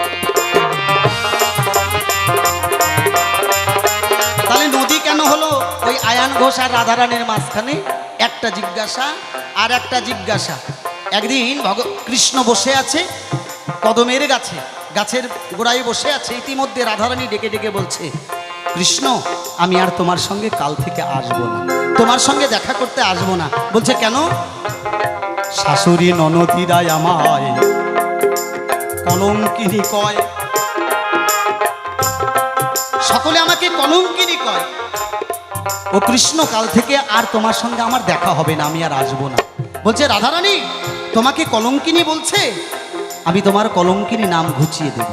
Speaker 2: তাহলে নদী কেন হলো ওই আয়ান ঘোষ আর রাধারানীর মাঝখানে? একটা জিজ্ঞাসা আর একটা জিজ্ঞাসা। একদিন কৃষ্ণ বসে আছে কদমের গাছে, গাছের গোড়ায় বসে আছে। ইতিমধ্যে রাধারানী ডেকে ডেকে বলছে, কৃষ্ণ আমি আর তোমার সঙ্গে কাল থেকে আসবো না, তোমার সঙ্গে দেখা করতে আসবো না। বলছে কেন? শাশুড়ি ননদিরা আমায় কলঙ্কিনী কয়, সকলে আমাকে কলঙ্কিনী কয়। ও কৃষ্ণ কাল থেকে আর তোমার সঙ্গে আমার দেখা হবে না, আমি আর আসবো না। বলছে রাধারানী তোমাকে কলঙ্কিনী বলছে, আমি তোমার কলঙ্কিনী নাম ঘুচিয়ে দেব।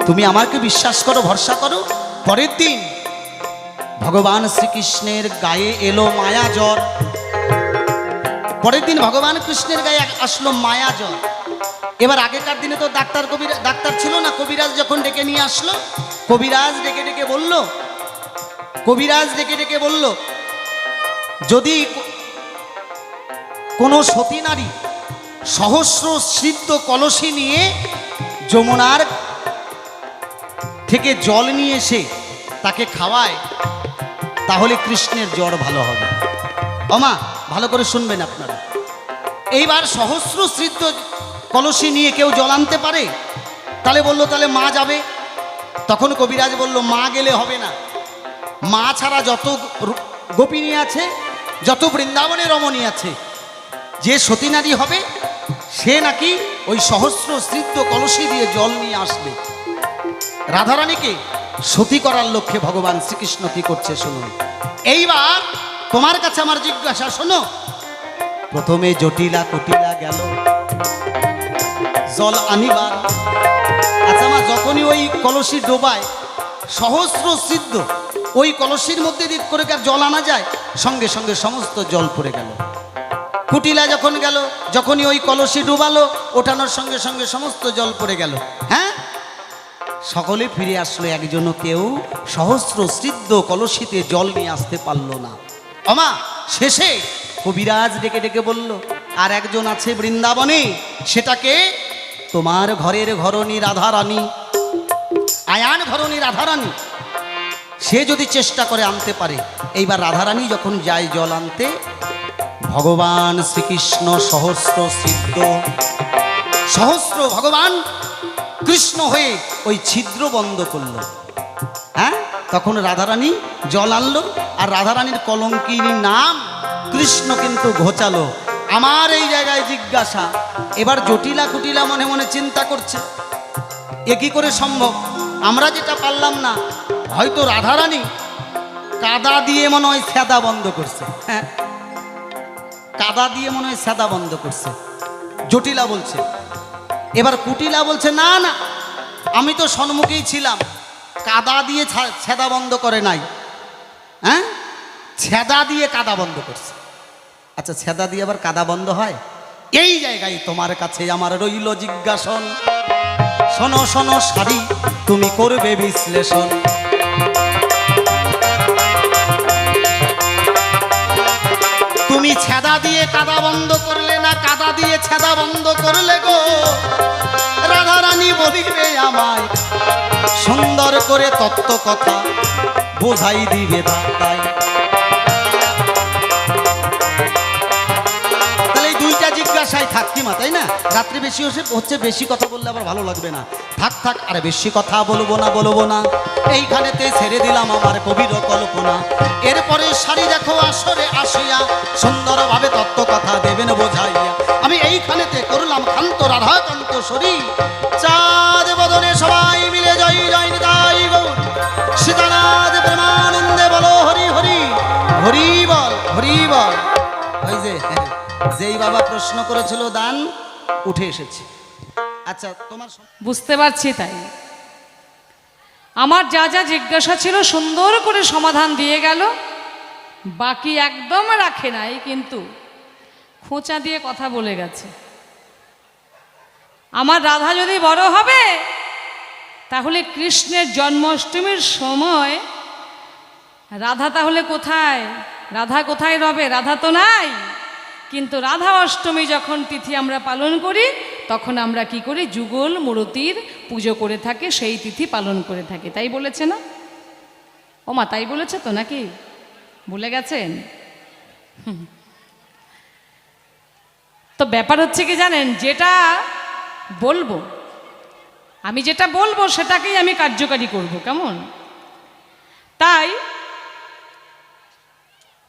Speaker 2: তুমি আমাকে বিশ্বাস করো, ভরসা করো। পরের দিন ভগবান শ্রীকৃষ্ণের গায়ে এলো মায়া জ্বর। পরের দিন ভগবান কৃষ্ণের গায়ে আসলো মায়া জ্বর। এবার আগেকার দিনে তো ডাক্তার ছিল না, কবিরাজ যখন ডেকে নিয়ে আসলো, কবিরাজ ডেকে ডেকে বলল যদি কোনো সতী নারী সহস্র সিদ্ধ কলসি নিয়ে যমুনার থেকে জল নিয়ে এসে তাকে খাওয়ায়, তাহলে কৃষ্ণের জ্বর ভালো হবে। ওমা, ভালো করে শুনবেন আপনারা। এইবার সহস্র সিদ্ধ কলসি নিয়ে কেউ জল আনতে পারে? তাহলে বললো তাহলে মা যাবে। তখন কবিরাজ বলল মা গেলে হবে না, মা ছাড়া যত গোপিনী আছে, যত বৃন্দাবনে রমণী আছে, যে সতী নারী হবে সে নাকি ওই সহস্র সিদ্ধ কলসি দিয়ে জল নিয়ে আসবে। রাধারানীকে সতী করার লক্ষ্যে ভগবান শ্রীকৃষ্ণ কি করছে শুনুন। এইবার তোমার কাছে আমার জিজ্ঞাসা, শোনো। প্রথমে জটিলা কুটিলা গেল জল আনিবার। আচ্ছা মা, যখনই ওই কলসি ডোবায় সহস্র সিদ্ধ ওই কলসির মধ্যে দিক করে আর জল আনা যায়, সঙ্গে সঙ্গে সমস্ত জল পড়ে গেল। কুটিলা যখন গেল, যখনই ওই কলসি ডুবালো, ওঠানোর সঙ্গে সঙ্গে সমস্ত জল পড়ে গেল। হ্যাঁ, সকলে ফিরে আসলো, একজনও কেউ সহস্র সিদ্ধ কলসিতে জল নিয়ে আসতে পারলো না। ওমা, শেষে কবিরাজ ডেকে ডেকে বলল আর একজন আছে বৃন্দাবনে, সেটাকে তোমার ঘরের ঘরণী রাধারানী, আয়ান ঘরণী রাধারানী, সে যদি চেষ্টা করে আনতে পারে। এইবার রাধারানী যখন যায় জল আনতে, ভগবান শ্রীকৃষ্ণ সহস্র ভগবান কৃষ্ণ হয়ে ওই ছিদ্র বন্ধ করল। হ্যাঁ, তখন রাধারানী জল আনলো, আর রাধারানীর কলঙ্কিনী নাম কৃষ্ণ কিন্তু ঘোচালো। আমার এই জায়গায় জিজ্ঞাসা, এবার জটিলা কুটিলা মনে মনে চিন্তা করছে এ কি করে সম্ভব, আমরা যেটা পারলাম না, হয়তো রাধারানী কাদা দিয়ে মনে হয় সেদা বন্ধ করছে। হ্যাঁ, কাদা দিয়ে মনে হয় সেদা বন্ধ করছে, জটিলা বলছে। এবার কুটিলা বলছে না না, আমি তো সম্মুখেই ছিলাম, কাদা দিয়ে ছেদা বন্ধ করে নাই। হ্যাঁ, ছেদা দিয়ে কাদা বন্ধ করছে। আচ্ছা, ছেদা দিয়ে আবার কাদা বন্ধ হয়? এই জায়গায় তোমার কাছে আমার রইল জিজ্ঞাসন। শোনো শোনো সারি, তুমি করবে বিশ্লেষণ। তুমি ছেদা দিয়ে কাদা বন্ধ করলে না কাদা দিয়ে ছেদা বন্ধ করলে গো? রাধারানী বলিবে আমায় সুন্দর করে তত্ত্ব কথা বোঝাই দিবে তাই। তাহলে এই দুইটা জিজ্ঞাসায় থাকতি মা, তাই না? রাত্রি বেশি হচ্ছে, বেশি কথা বললে আবার ভালো লাগবে না। থাক, আরে বেশি কথা বলবো না, এইখানেতে ছেড়ে দিলাম আমার কবির কল্পনা। এরপরে সারি দেখো আসরে আসিয়া সুন্দরভাবে তত্ত্ব কথা দেবেন বোঝাইয়া। আমি এইখানেতে করলাম কান্ত রাধাকান্ত শরী। চাঁদ বদনে সবাই মিলে জয় জয় নিতাই গৌর সীতানাথ প্রেমানন্দে বলো হরি হরি হরি বল হরি বল। ওই যে যেই বাবা প্রশ্ন করেছিল দান উঠে এসেছে। আচ্ছা, তোমার
Speaker 1: বুঝতে পারছি, তাই আমার যা যা জিজ্ঞাসা ছিল সুন্দর করে সমাধান দিয়ে গেল, বাকি একদম রাখে নাই, কিন্তু খোঁচা দিয়ে কথা বলে গেছে। আমার রাধা যদি বড় হবে, তাহলে কৃষ্ণের জন্মাষ্টমীর সময় রাধা তাহলে কোথায়? রাধা কোথায় রবে? রাধা তো নাই। কিন্তু রাধা অষ্টমী যখন তিথি আমরা পালন করি, তখন আমরা কি করি? যুগল মূর্তির পুজো করে থাকি, সেই তিথি পালন করে থাকি। তাই বলেছে না? ও মা, তাই বলেছে তো নাকি? ভুলে গেছেন? তো ব্যাপার হচ্ছে কি জানেন, যেটা বলবো, আমি যেটা বলবো সেটাকেই আমি কার্যকারী করব, কেমন? তাই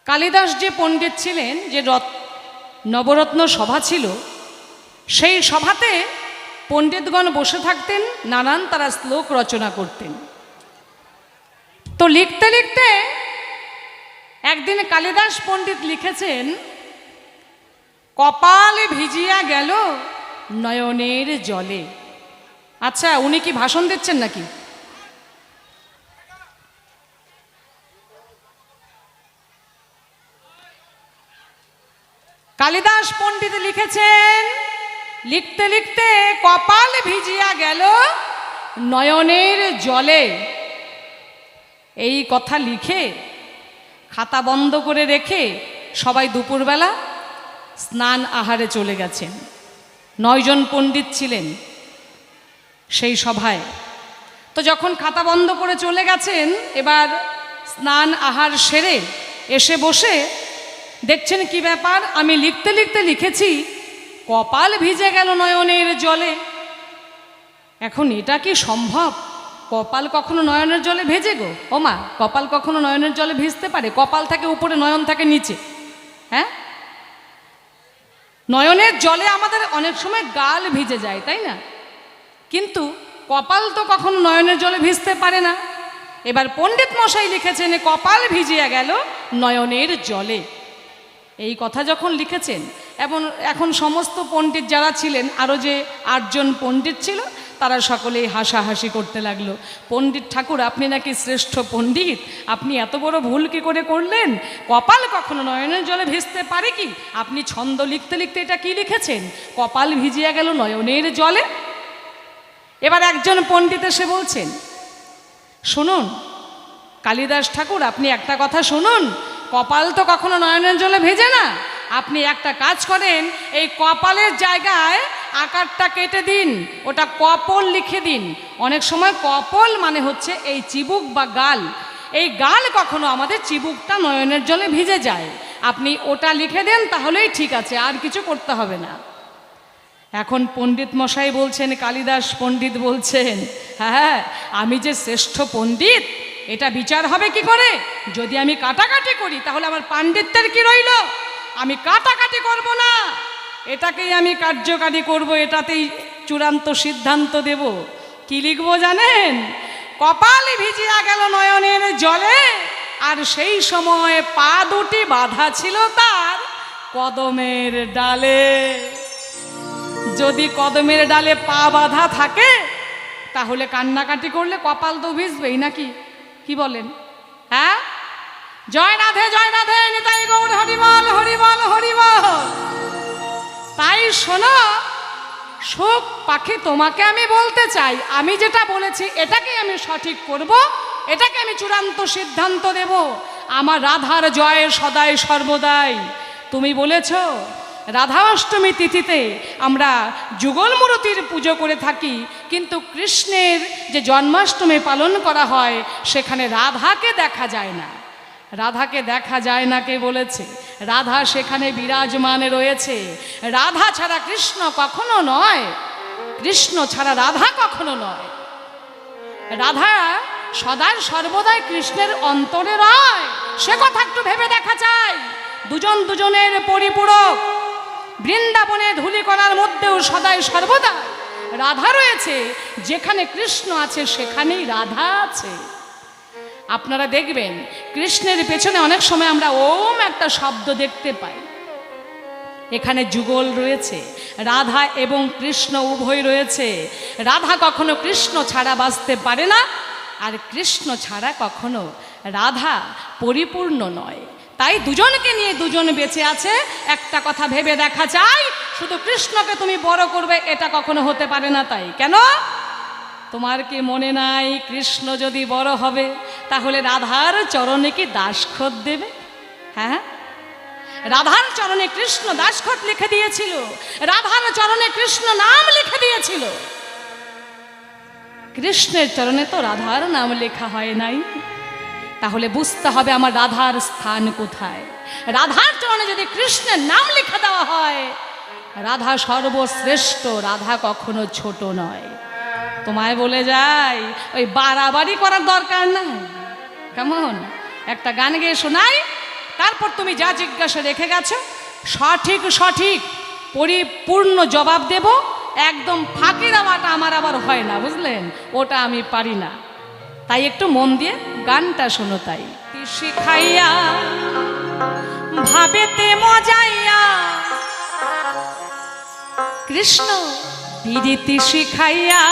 Speaker 1: কালিদাস যে পণ্ডিত ছিলেন, যে নবরত্ন সভা ছিল, সেই সভাতে পণ্ডিতগণ বসে থাকতেন, নানান তারা শ্লোক রচনা করতেন। তো লিখতে লিখতে একদিন কালিদাস পণ্ডিত লিখেছেন, কপালে ভিজিয়া গেল নয়নের জলে। আচ্ছা, উনি কি ভাষণ দিচ্ছেন নাকি? কালিদাস পণ্ডিত লিখেছেন, লিখতে লিখতে কপাল ভিজিয়া গেল নয়নের জলে। এই কথা লিখে খাতা বন্ধ করে রেখে সবাই দুপুরবেলা স্নান আহারে চলে গেছেন। 9 জন পণ্ডিত ছিলেন সেই সভায়। তো যখন খাতা বন্ধ করে চলে গেছেন, এবার স্নান আহার সেরে এসে বসে দেখছেন কি ব্যাপার, আমি লিখতে লিখতে লিখেছি কপাল ভিজে গেল নয়নের জলে। এখন এটা কি সম্ভব? কপাল কখনো নয়নের জলে ভেজে গো? ওমা, কপাল কখনো নয়নের জলে ভিজতে পারে? কপাল থাকে উপরে, নয়ন থাকে নিচে। হ্যাঁ, নয়নের জলে আমাদের অনেক সময় গাল ভিজে যায়, তাই না? কিন্তু কপাল তো কখনো নয়নের জলে ভিজতে পারে না। এবার পণ্ডিত মশাই লিখেছেন কপাল ভিজিয়া গেল নয়নের জলে। এই কথা যখন লিখেছেন, এখন সমস্ত পণ্ডিত যারা ছিলেন, আরও যে 8 জন পণ্ডিত ছিল, তারা সকলেই হাসাহাসি করতে লাগলো। পণ্ডিত ঠাকুর, আপনি নাকি শ্রেষ্ঠ পণ্ডিত, আপনি এত বড় ভুল কি করে করলেন? কপাল কখনো নয়নের জলে ভিজতে পারে কি? আপনি ছন্দ লিখতে লিখতে এটা কি লিখেছেন, কপাল ভিজিয়া গেল নয়নের জলে। এবার একজন পণ্ডিত এসে বলছেন, শুনুন কালিদাস ঠাকুর, আপনি একটা কথা শুনুন, কপাল তো কখনো নয়নের জলে ভেজে না। আপনি একটা কাজ করেন, এই কপালের জায়গায় আকারটা কেটে দিন, ওটা কপল লিখে দিন। অনেক সময় কপল মানে হচ্ছে এই চিবুক বা গাল। এই গাল কখনো আমাদের চিবুকটা নয়নের জলে ভিজে যায়, আপনি ওটা লিখে দেন, তাহলেই ঠিক আছে, আর কিছু করতে হবে না। এখন পণ্ডিত মশাই বলছেন, কালিদাস পণ্ডিত বলছেন, হ্যাঁ আমি যে শ্রেষ্ঠ পণ্ডিত এটা বিচার হবে কি করে? যদি আমি কাটাকাটি করি তাহলে আমার পাণ্ডিত্যের কি রইল? আমি কাটাকাটি করব না, এটাকেই আমি কার্যকারী করব, এটাতেই চূড়ান্ত সিদ্ধান্ত দেব। কি লিখবো জানেন? কপাল ভিজিয়া গেল নয়নের জলে, আর সেই সময় পা দুটি বাঁধা ছিল তার কদমের ডালে। যদি কদমের ডালে পা বাঁধা থাকে তাহলে কান্নাকাটি করলে কপাল তো ভিজবেই নাকি? কি বলেন? হ্যাঁ, জয় রাধে জয় রাধে, নিতাই গৌর হরিবল হরিবল হরিবল। তাই শোনো সুখ পাখি, তোমাকে আমি বলতে চাই, আমি যেটা বলেছি এটাকে আমি সঠিক করব, এটাকে আমি চূড়ান্ত সিদ্ধান্ত দেব। আমার রাধার জয় সদাই সর্বদাই। তুমি বলেছ রাধা অষ্টমী তিথিতে আমরা যুগল মূর্তির পুজো করে থাকি, কিন্তু কৃষ্ণের যে জন্মাষ্টমী পালন করা হয় সেখানে রাধাকে দেখা যায় না। রাধাকে দেখা যায় না কে বলেছে? রাধা সেখানে বিরাজমান রয়েছে। রাধা ছাড়া কৃষ্ণ কখনো নয়, কৃষ্ণ ছাড়া রাধা কখনো নয়। রাধা সদাই সর্বদাই কৃষ্ণের অন্তরে রয়, সে কথা একটু ভেবে দেখা চাই। দুজন দুজনের পরিপূরক। বৃন্দাবনে ধূলিকণার মধ্যেও সদাই সর্বদা রাধা রয়েছে। যেখানে কৃষ্ণ আছে সেখানেই রাধা আছে। আপনারা দেখবেন কৃষ্ণের পেছনে অনেক সময় আমরা ওম একটা শব্দ দেখতে পাই। এখানে যুগল রয়েছে, রাধা এবং কৃষ্ণ উভয় রয়েছে। রাধা কখনো কৃষ্ণ ছাড়া বাঁচতে পারে না, আর কৃষ্ণ ছাড়া কখনো রাধা পরিপূর্ণ নয়। তাই দুজনকে নিয়ে দুজন বেঁচে আছে। একটা কথা ভেবে দেখা চাই, শুধু কৃষ্ণকে তুমি বড় করবে এটা কখনো হতে পারে না। তাই কেন? তোমার কি মনে নাই, কৃষ্ণ যদি বড় হবে তাহলে রাধার চরণে কি দাসখত দেবে? হ্যাঁ, রাধার চরণে কৃষ্ণ দাসখত লিখে দিয়েছিল, রাধার চরণে কৃষ্ণ নাম লিখে দিয়েছিল। কৃষ্ণের চরণে তো রাধার নাম লেখা হয় নাই। তাহলে বুঝতে হবে আমার রাধার স্থান কোথায়। রাধার চরণে যদি কৃষ্ণের নাম লিখে দেওয়া হয়, রাধা সর্বশ্রেষ্ঠ, রাধা কখনো ছোট নয়। তোমায় বলে যাই, ওই বাড়াবাড়ি করার দরকার নাই। কেমন? একটা গান গেয়ে শোনাই, তারপর তুমি যা জিজ্ঞাসা রেখে গেছো সঠিক সঠিক পরিপূর্ণ জবাব দেব। একদম ফাঁকি দেওয়াটা আমার আবার হয় না, বুঝলেন? ওটা আমি পারি না। তাই একটু মন দিয়ে গানটা শোনো। তাই শিখাইয়া ভাবেতে মজাইয়া কৃষ্ণ পিরিতি শিখাইয়া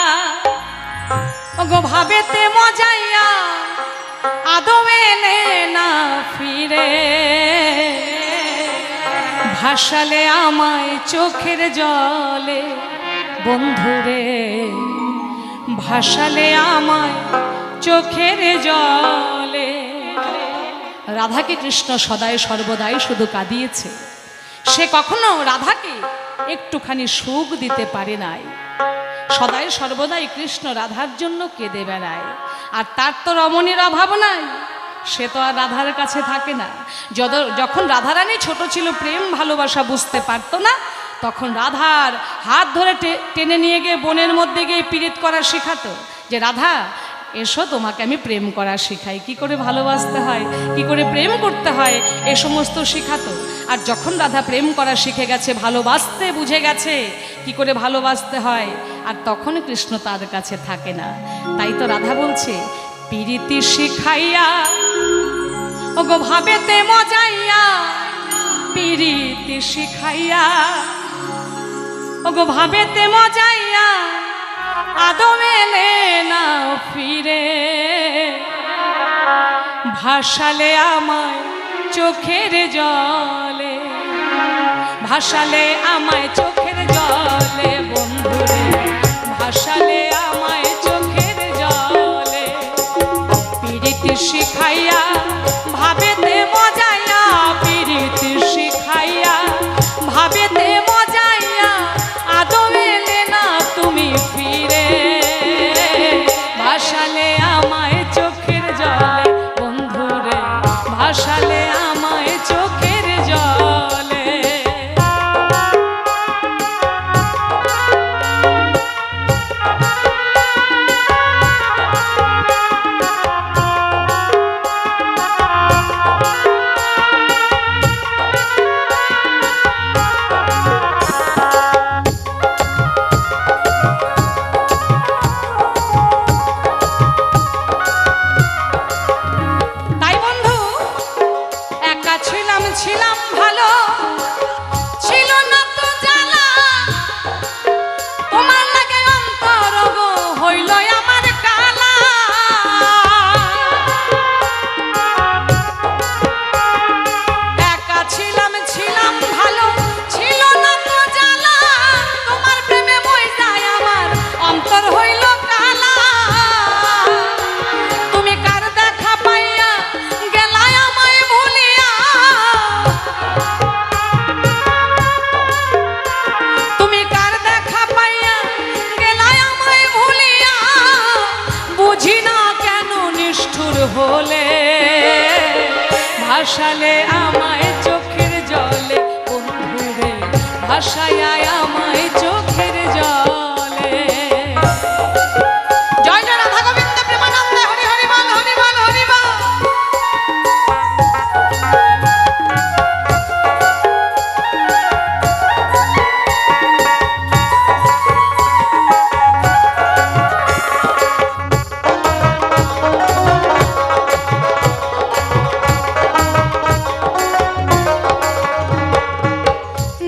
Speaker 1: ওগো ভাবেতে মজাইয়া আদৌ এলে না ফিরে, ভাসালে আমায় চোখের জলে বন্ধুরে, ভাসালে আমায় চোখের জলে। রাধাকে কৃষ্ণ সদাই সর্বদাই শুধু কাঁদিয়েছে, সে কখনো রাধাকে একটুখানি সুখ দিতে পারে নাই। সদাই সর্বদাই কৃষ্ণ রাধার জন্য কেঁদে বেড়ায়, আর তার তো রমণীর অভাব নাই, সে তো আর রাধার কাছে থাকে না। যখন রাধারানী ছোট ছিল, প্রেম ভালোবাসা বুঝতে পারতো না, তখন রাধার হাত ধরে টেনে নিয়ে গিয়ে বনের মধ্যে গিয়ে পীড়িত করা শেখাতো, যে রাধা এসো তোমাকে আমি প্রেম করা শেখাই, কি করে ভালোবাসতে হয়, কি করে প্রেম করতে হয়, এ সমস্ত শেখাতো। আর যখন রাধা প্রেম করা শিখে গেছে, ভালোবাসতে বুঝে গেছে কি করে ভালোবাসতে হয়, আর তখন কৃষ্ণ তার কাছে থাকে না। তাই তো রাধা বলছে, পিরিতি শিখাইয়া ওগো ভাবেতে মজাইয়া, পিরিতি শিখাইয়া ওগো ভাবেতে মজাইয়া আদৌ এলে না ফিরে, ভাসালে আমায় চোখের জলে, ভাসালে আমায় চোখের জলে বন্ধুরে, ভাসালে আমায় চোখের জলে। পিরিতি শিখাইয়া ভাবেতে মজাইয়া, পিরিতি শিখাইয়া ভাবেতে মজাইয়া আদৌ এলে না তুমি ফিরে, ভাসালে আমায় চোখের জলে বন্ধুরে, ভাসালে আমায় চোখের জলে। ছিলাম ভালো, ছিল না তো জ্বালা, তোমার লাগে অন্তর গো হইল আমার কালা। একা ছিলাম ভালো, ছিল না তো জ্বালা, তোমার প্রেমে বই যায় আমার অন্তর হইল কালা। তুমি কার দেখা পাইয়া গেলাই আমায় ভুলিয়া, তুমি কার দেখা পাইয়া গেলাই আমায় ভুলিয়া, বুঝি না কেন নিষ্ঠুর হলে, ভাসালে আমায় চোখের জলে বন্ধুরে, ভাসায় আমায় চোখের জলে। জয় জয় রাধা গোবিন্দ প্রেমানন্দে, হরি হরি বল, হরি বল, হরি বল।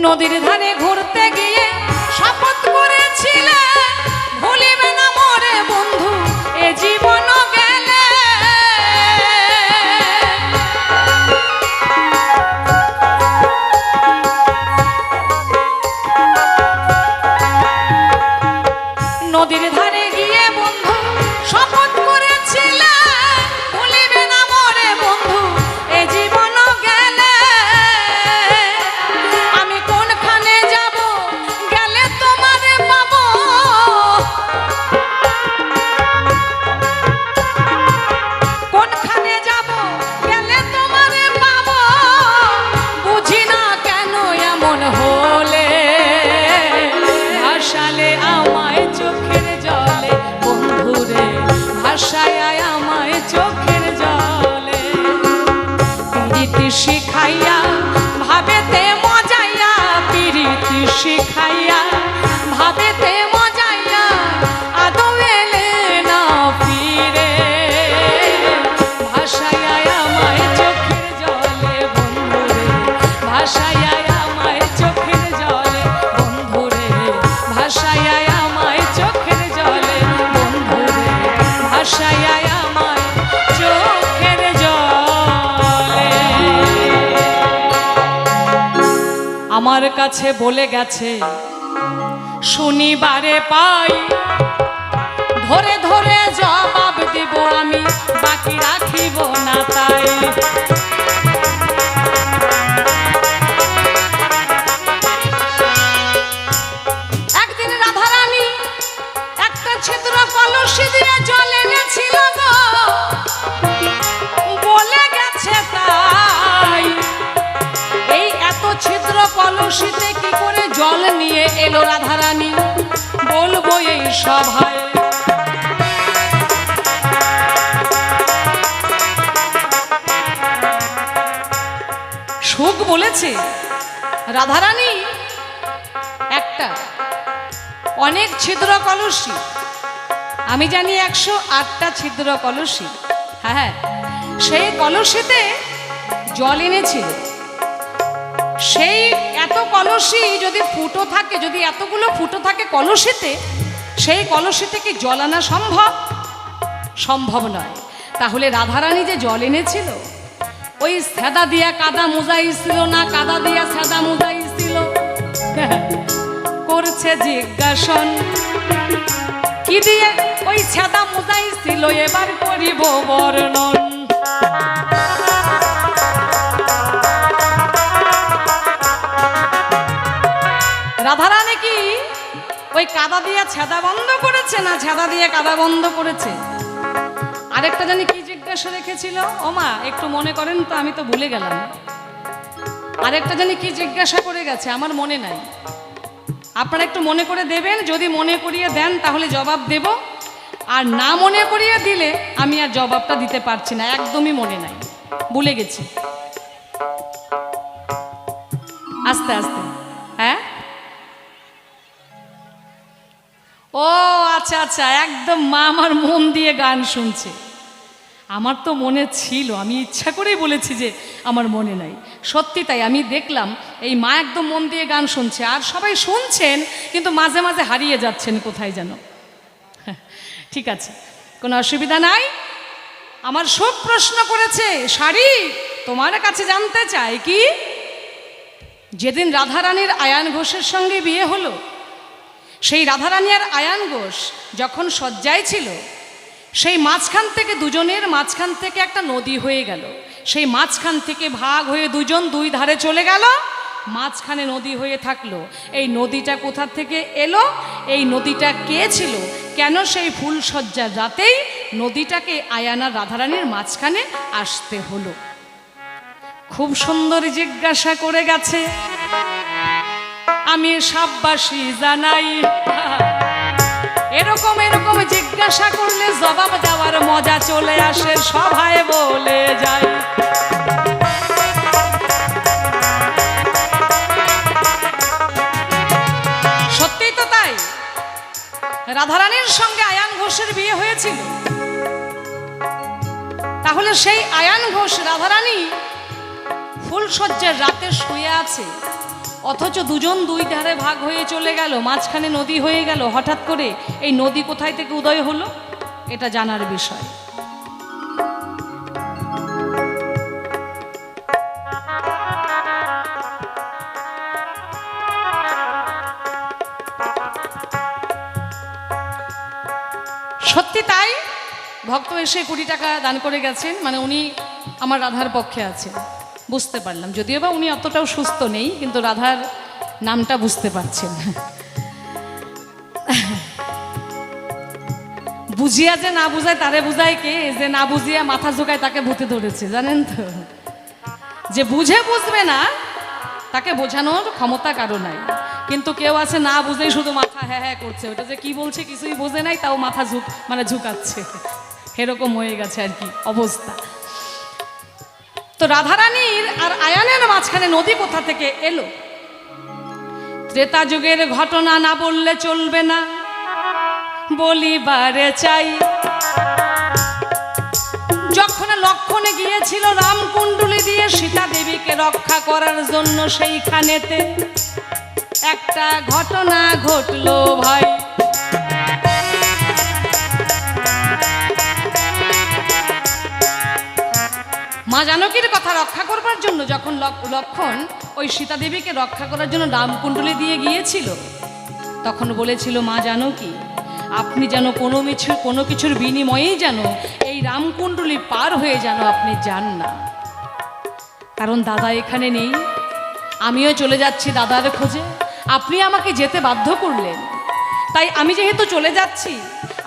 Speaker 1: নদীর ধারে ঘুরতে গিয়ে শপথ করেছিলে, ভুলিবে না মোরে বন্ধু এ জীবন গেলে। নদীর ধারে গিয়ে বন্ধু শপথ করেছিলে, ভুলিবে না মোরে বন্ধু এ জীবন গেলে। আমি কোনখানে যাব গেলে তোমারে পাবো, কোনখানে যাব গেলে তোমারে পাবো, বুঝি না কেন এমন হলে, ভাসালে আমায় চোখের জলে বন্ধুরে, ভাসায় আমায় চোখের জলে। পিরিতি শিখাইয়া ভাবেতে মজাইয়া, পিরিতি শিখাইয়া ভাবেতে মজাইয়া আদৌ এলে না ফিরে, ভাসায় আমায় চোখের জলে বন্ধুরে, ভাসায় আমায় চোখের জলে বন্ধুরে, ভাসায় তোমার কাছে বলে গেছে শনিবারে পাই, ধরে ধরে জবাব দিব আমি, বাকি রাখিব না তাই। একদিন রাধারানী একটা ছিদ্র কলসি দিয়ে জল এনেছিল গো, বলে গেছে তাই। এই এত ছিদ্র কলসিতে কি করে জল নিয়ে এলো রাধারানী, বলবো এই সভায়। সুখ বলেছে রাধারানী একটা অনেক ছিদ্র কলসি, আমি জানি 108টা ছিদ্র কলসি, হ্যাঁ সেই কলসিতে জল এনেছিল। সেই এত কলসি যদি ফুটো থাকে, যদি এতগুলো ফুটো থাকে কলসিতে, সেই কলসিতে কি জল আনা সম্ভব? সম্ভব নয়। তাহলে রাধারানী যে জল এনেছিল, ওই সেদা দিয়া কাদা মুজাইছিল না কাদা দিয়া সেদা মুজাইছিল? করছে জিজ্ঞাসন কি দিয়ে ওই সেদা মুজাইছিল, এবার করিব বর্ণন। রাধারানী কি ওই কাদা দিয়ে ছেদা বন্ধ করেছে না ছেদা দিয়ে কাদা বন্ধ করেছে? আরেকটা জানি কি জিজ্ঞাসা রেখেছিল, ওমা একটু মনে করেন তো, আমি তো ভুলে গেলাম। আরেকটা জানি কি জিজ্ঞাসা করে গেছে, আমার মনে নাই। আপনারা একটু মনে করে দেবেন, যদি মনে করিয়ে দেন তাহলে জবাব দেব, আর না মনে করিয়ে দিলে আমি আর জবাবটা দিতে পারছি না, একদমই মনে নাই, ভুলে গেছি। আস্তে আস্তে, হ্যাঁ ও আচ্ছা আচ্ছা, একদম মা আমার মন দিয়ে গান শুনছে। আমার তো মনে ছিল, আমি ইচ্ছা করেই বলেছি যে আমার মনে নাই। সত্যি তাই, আমি দেখলাম এই মা একদম মন দিয়ে গান শুনছে, আর সবাই শুনছেন কিন্তু মাঝে মাঝে হারিয়ে যাচ্ছেন কোথায় যেন। ঠিক আছে, কোনো অসুবিধা নাই। আমার সুখ প্রশ্ন করেছে, শাড়ি তোমার কাছে জানতে চাই কি, যেদিন রাধারানীর আয়ান ঘোষের সঙ্গে বিয়ে হলো, সেই রাধারানী আর আয়ান ঘোষ যখন শয্যায় ছিল, সেই মাঝখান থেকে দুজনের মাঝখান থেকে একটা নদী হয়ে গেল। সেই মাঝখান থেকে ভাগ হয়ে দুজন দুই ধারে চলে গেল, মাঝখানে নদী হয়ে থাকলো। এই নদীটা কোথা থেকে এলো, এই নদীটা কে ছিল, কেন সেই ফুলশয্যার রাতেই নদীটাকে আয়ান আর রাধারানীর মাঝখানে আসতে হলো? খুব সুন্দর জিজ্ঞাসা করে গেছে, আমি সাববাসী জানাই। এরকম এরকম জিজ্ঞাসা করলে জবাব দেওয়ার মজা চলে আসে, সভায় বলে যায়। সত্যিই তো তাই, রাধারানীর সঙ্গে আয়ান ঘোষের বিয়ে হয়েছিল। তাহলে সেই আয়ান ঘোষ রাধারানী ফুলশয্যার রাতে শুয়ে আছে, অথচ দুজন দুই ধারে ভাগ হয়ে চলে গেল, মাঝখানে নদী হয়ে গেল। হঠাৎ করে এই নদী কোথায় থেকে উদয় হলো, এটা জানার বিষয়। সত্যি তাই, ভক্ত এসে 20 টাকা দান করে গেছেন, মানে উনি আমার রাধার পক্ষে আছেন, বুঝতে পারলাম। যদিও বা উনি অতটাও সুস্থ নেই, কিন্তু রাধার নামটা বুঝতে পারছেন। বুঝিয়া যে না বুঝায় তারে বুঝায় কে, যে না বুঝিয়া মাথা ঝুঁকায় তাকে ভূতে ধরেছে, জানেন তো। যে বুঝে বুঝবে না তাকে বোঝানোর ক্ষমতা কারো নাই, কিন্তু কেউ আছে না বুঝেই শুধু মাথা হ্যাঁ হ্যাঁ করছে, ওটা যে কি বলছে কিছুই বোঝে নাই, তাও মাথা ঝুঁকাচ্ছে। এরকম হয়ে গেছে আর কি অবস্থা। তো রাধারানীর আর আয়ানের মাঝখানে নদী কোথা থেকে এলো? ত্রেতা যুগের ঘটনা না বললে চলবে না, বলিবারে চাই। যখন লক্ষণে গিয়েছিল রামকুণ্ডলী দিয়ে সীতা দেবীকে রক্ষা করার জন্য, সেইখানেতে একটা ঘটনা ঘটলো ভাই। মা জানকীর কথা রক্ষা করবার জন্য যখন লক্ষণ ওই সীতা দেবীকে রক্ষা করার জন্য রামকুণ্ডলী দিয়ে গিয়েছিল, তখন বলেছিল, মা জানকী আপনি যেন কোনো কিছুর বিনিময়েই যেন এই রামকুণ্ডলী পার হয়ে যেন আপনি যান না, কারণ দাদা এখানে নেই, আমিও চলে যাচ্ছি দাদার খোঁজে, আপনি আমাকে যেতে বাধ্য করলেন, তাই আমি যেহেতু চলে যাচ্ছি,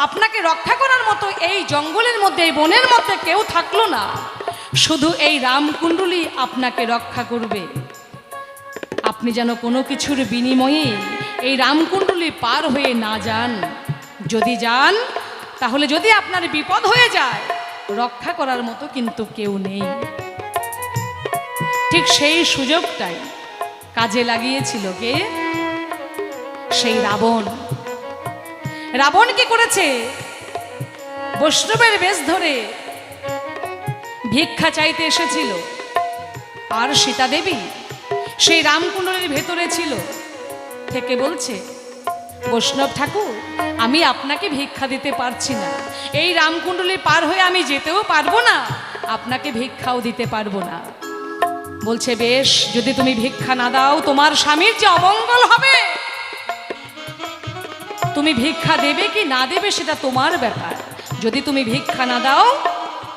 Speaker 1: আপনাকে রক্ষা করার মতো এই জঙ্গলের মধ্যে, এই বনের মধ্যে কেউ থাকলো না, শুধু এই রামকুণ্ডলী আপনাকে রক্ষা করবে। আপনি যেন কোনো কিছুর বিনিময়ে এই রামকুণ্ডলী পার হয়ে না যান, যদি যান তাহলে যদি আপনার বিপদ হয়ে যায়, রক্ষা করার মতো কিন্তু কেউ নেই। ঠিক সেই সুযোগটাই কাজে লাগিয়েছিল কে? সেই রাবণ। রাবণ কি করেছে? বৈষ্ণবের বেশ ধরে ভিক্ষা চাইতে এসেছিল, আর সীতা দেবী সেই রামকুণ্ডলীর ভেতরে ছিল, থেকে বলছে, বৈষ্ণব ঠাকুর আমি আপনাকে ভিক্ষা দিতে পারছি না, এই রামকুণ্ডলী পার হয়ে আমি যেতেও পারবো না, আপনাকে ভিক্ষাও দিতে পারবো না। বলছে, বেশ, যদি তুমি ভিক্ষা না দাও তোমার স্বামীর যে অমঙ্গল হবে, তুমি ভিক্ষা দেবে কি না দেবে সেটা তোমার ব্যাপার, যদি তুমি ভিক্ষা না দাও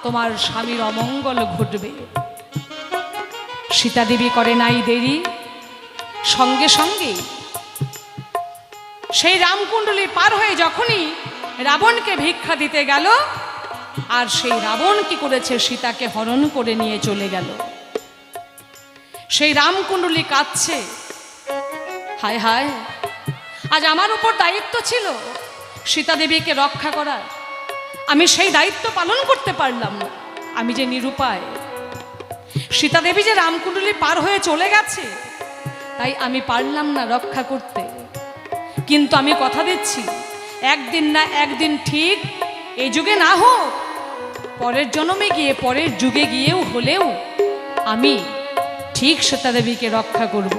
Speaker 1: তোমার স্বামীর অমঙ্গল ঘটবে। সীতা দেবী করে নাই দেরি, সঙ্গে সঙ্গে সেই রামকুণ্ডলী পার হয়ে যখনই রাবণকে ভিক্ষা দিতে গেল, আর সেই রাবণ কি করেছে? সীতাকে হরণ করে নিয়ে চলে গেল। সেই রামকুণ্ডলী কাঁদছে, হায় হায়, আজ আমার উপর দায়িত্ব ছিল সীতা দেবীকে রক্ষা করার, আমি সেই দায়িত্ব পালন করতে পারলাম না, আমি যে নিরুপায়। সীতা দেবী যে রামকুণ্ডলী পার হয়ে চলে গেছে, তাই আমি পারলাম না রক্ষা করতে, কিন্তু আমি কথা দিচ্ছি একদিন না একদিন, ঠিক এই যুগে না হোক পরের জন্মে গিয়ে, পরের যুগে গিয়েও হলেও আমি ঠিক সীতা দেবীকে রক্ষা করব।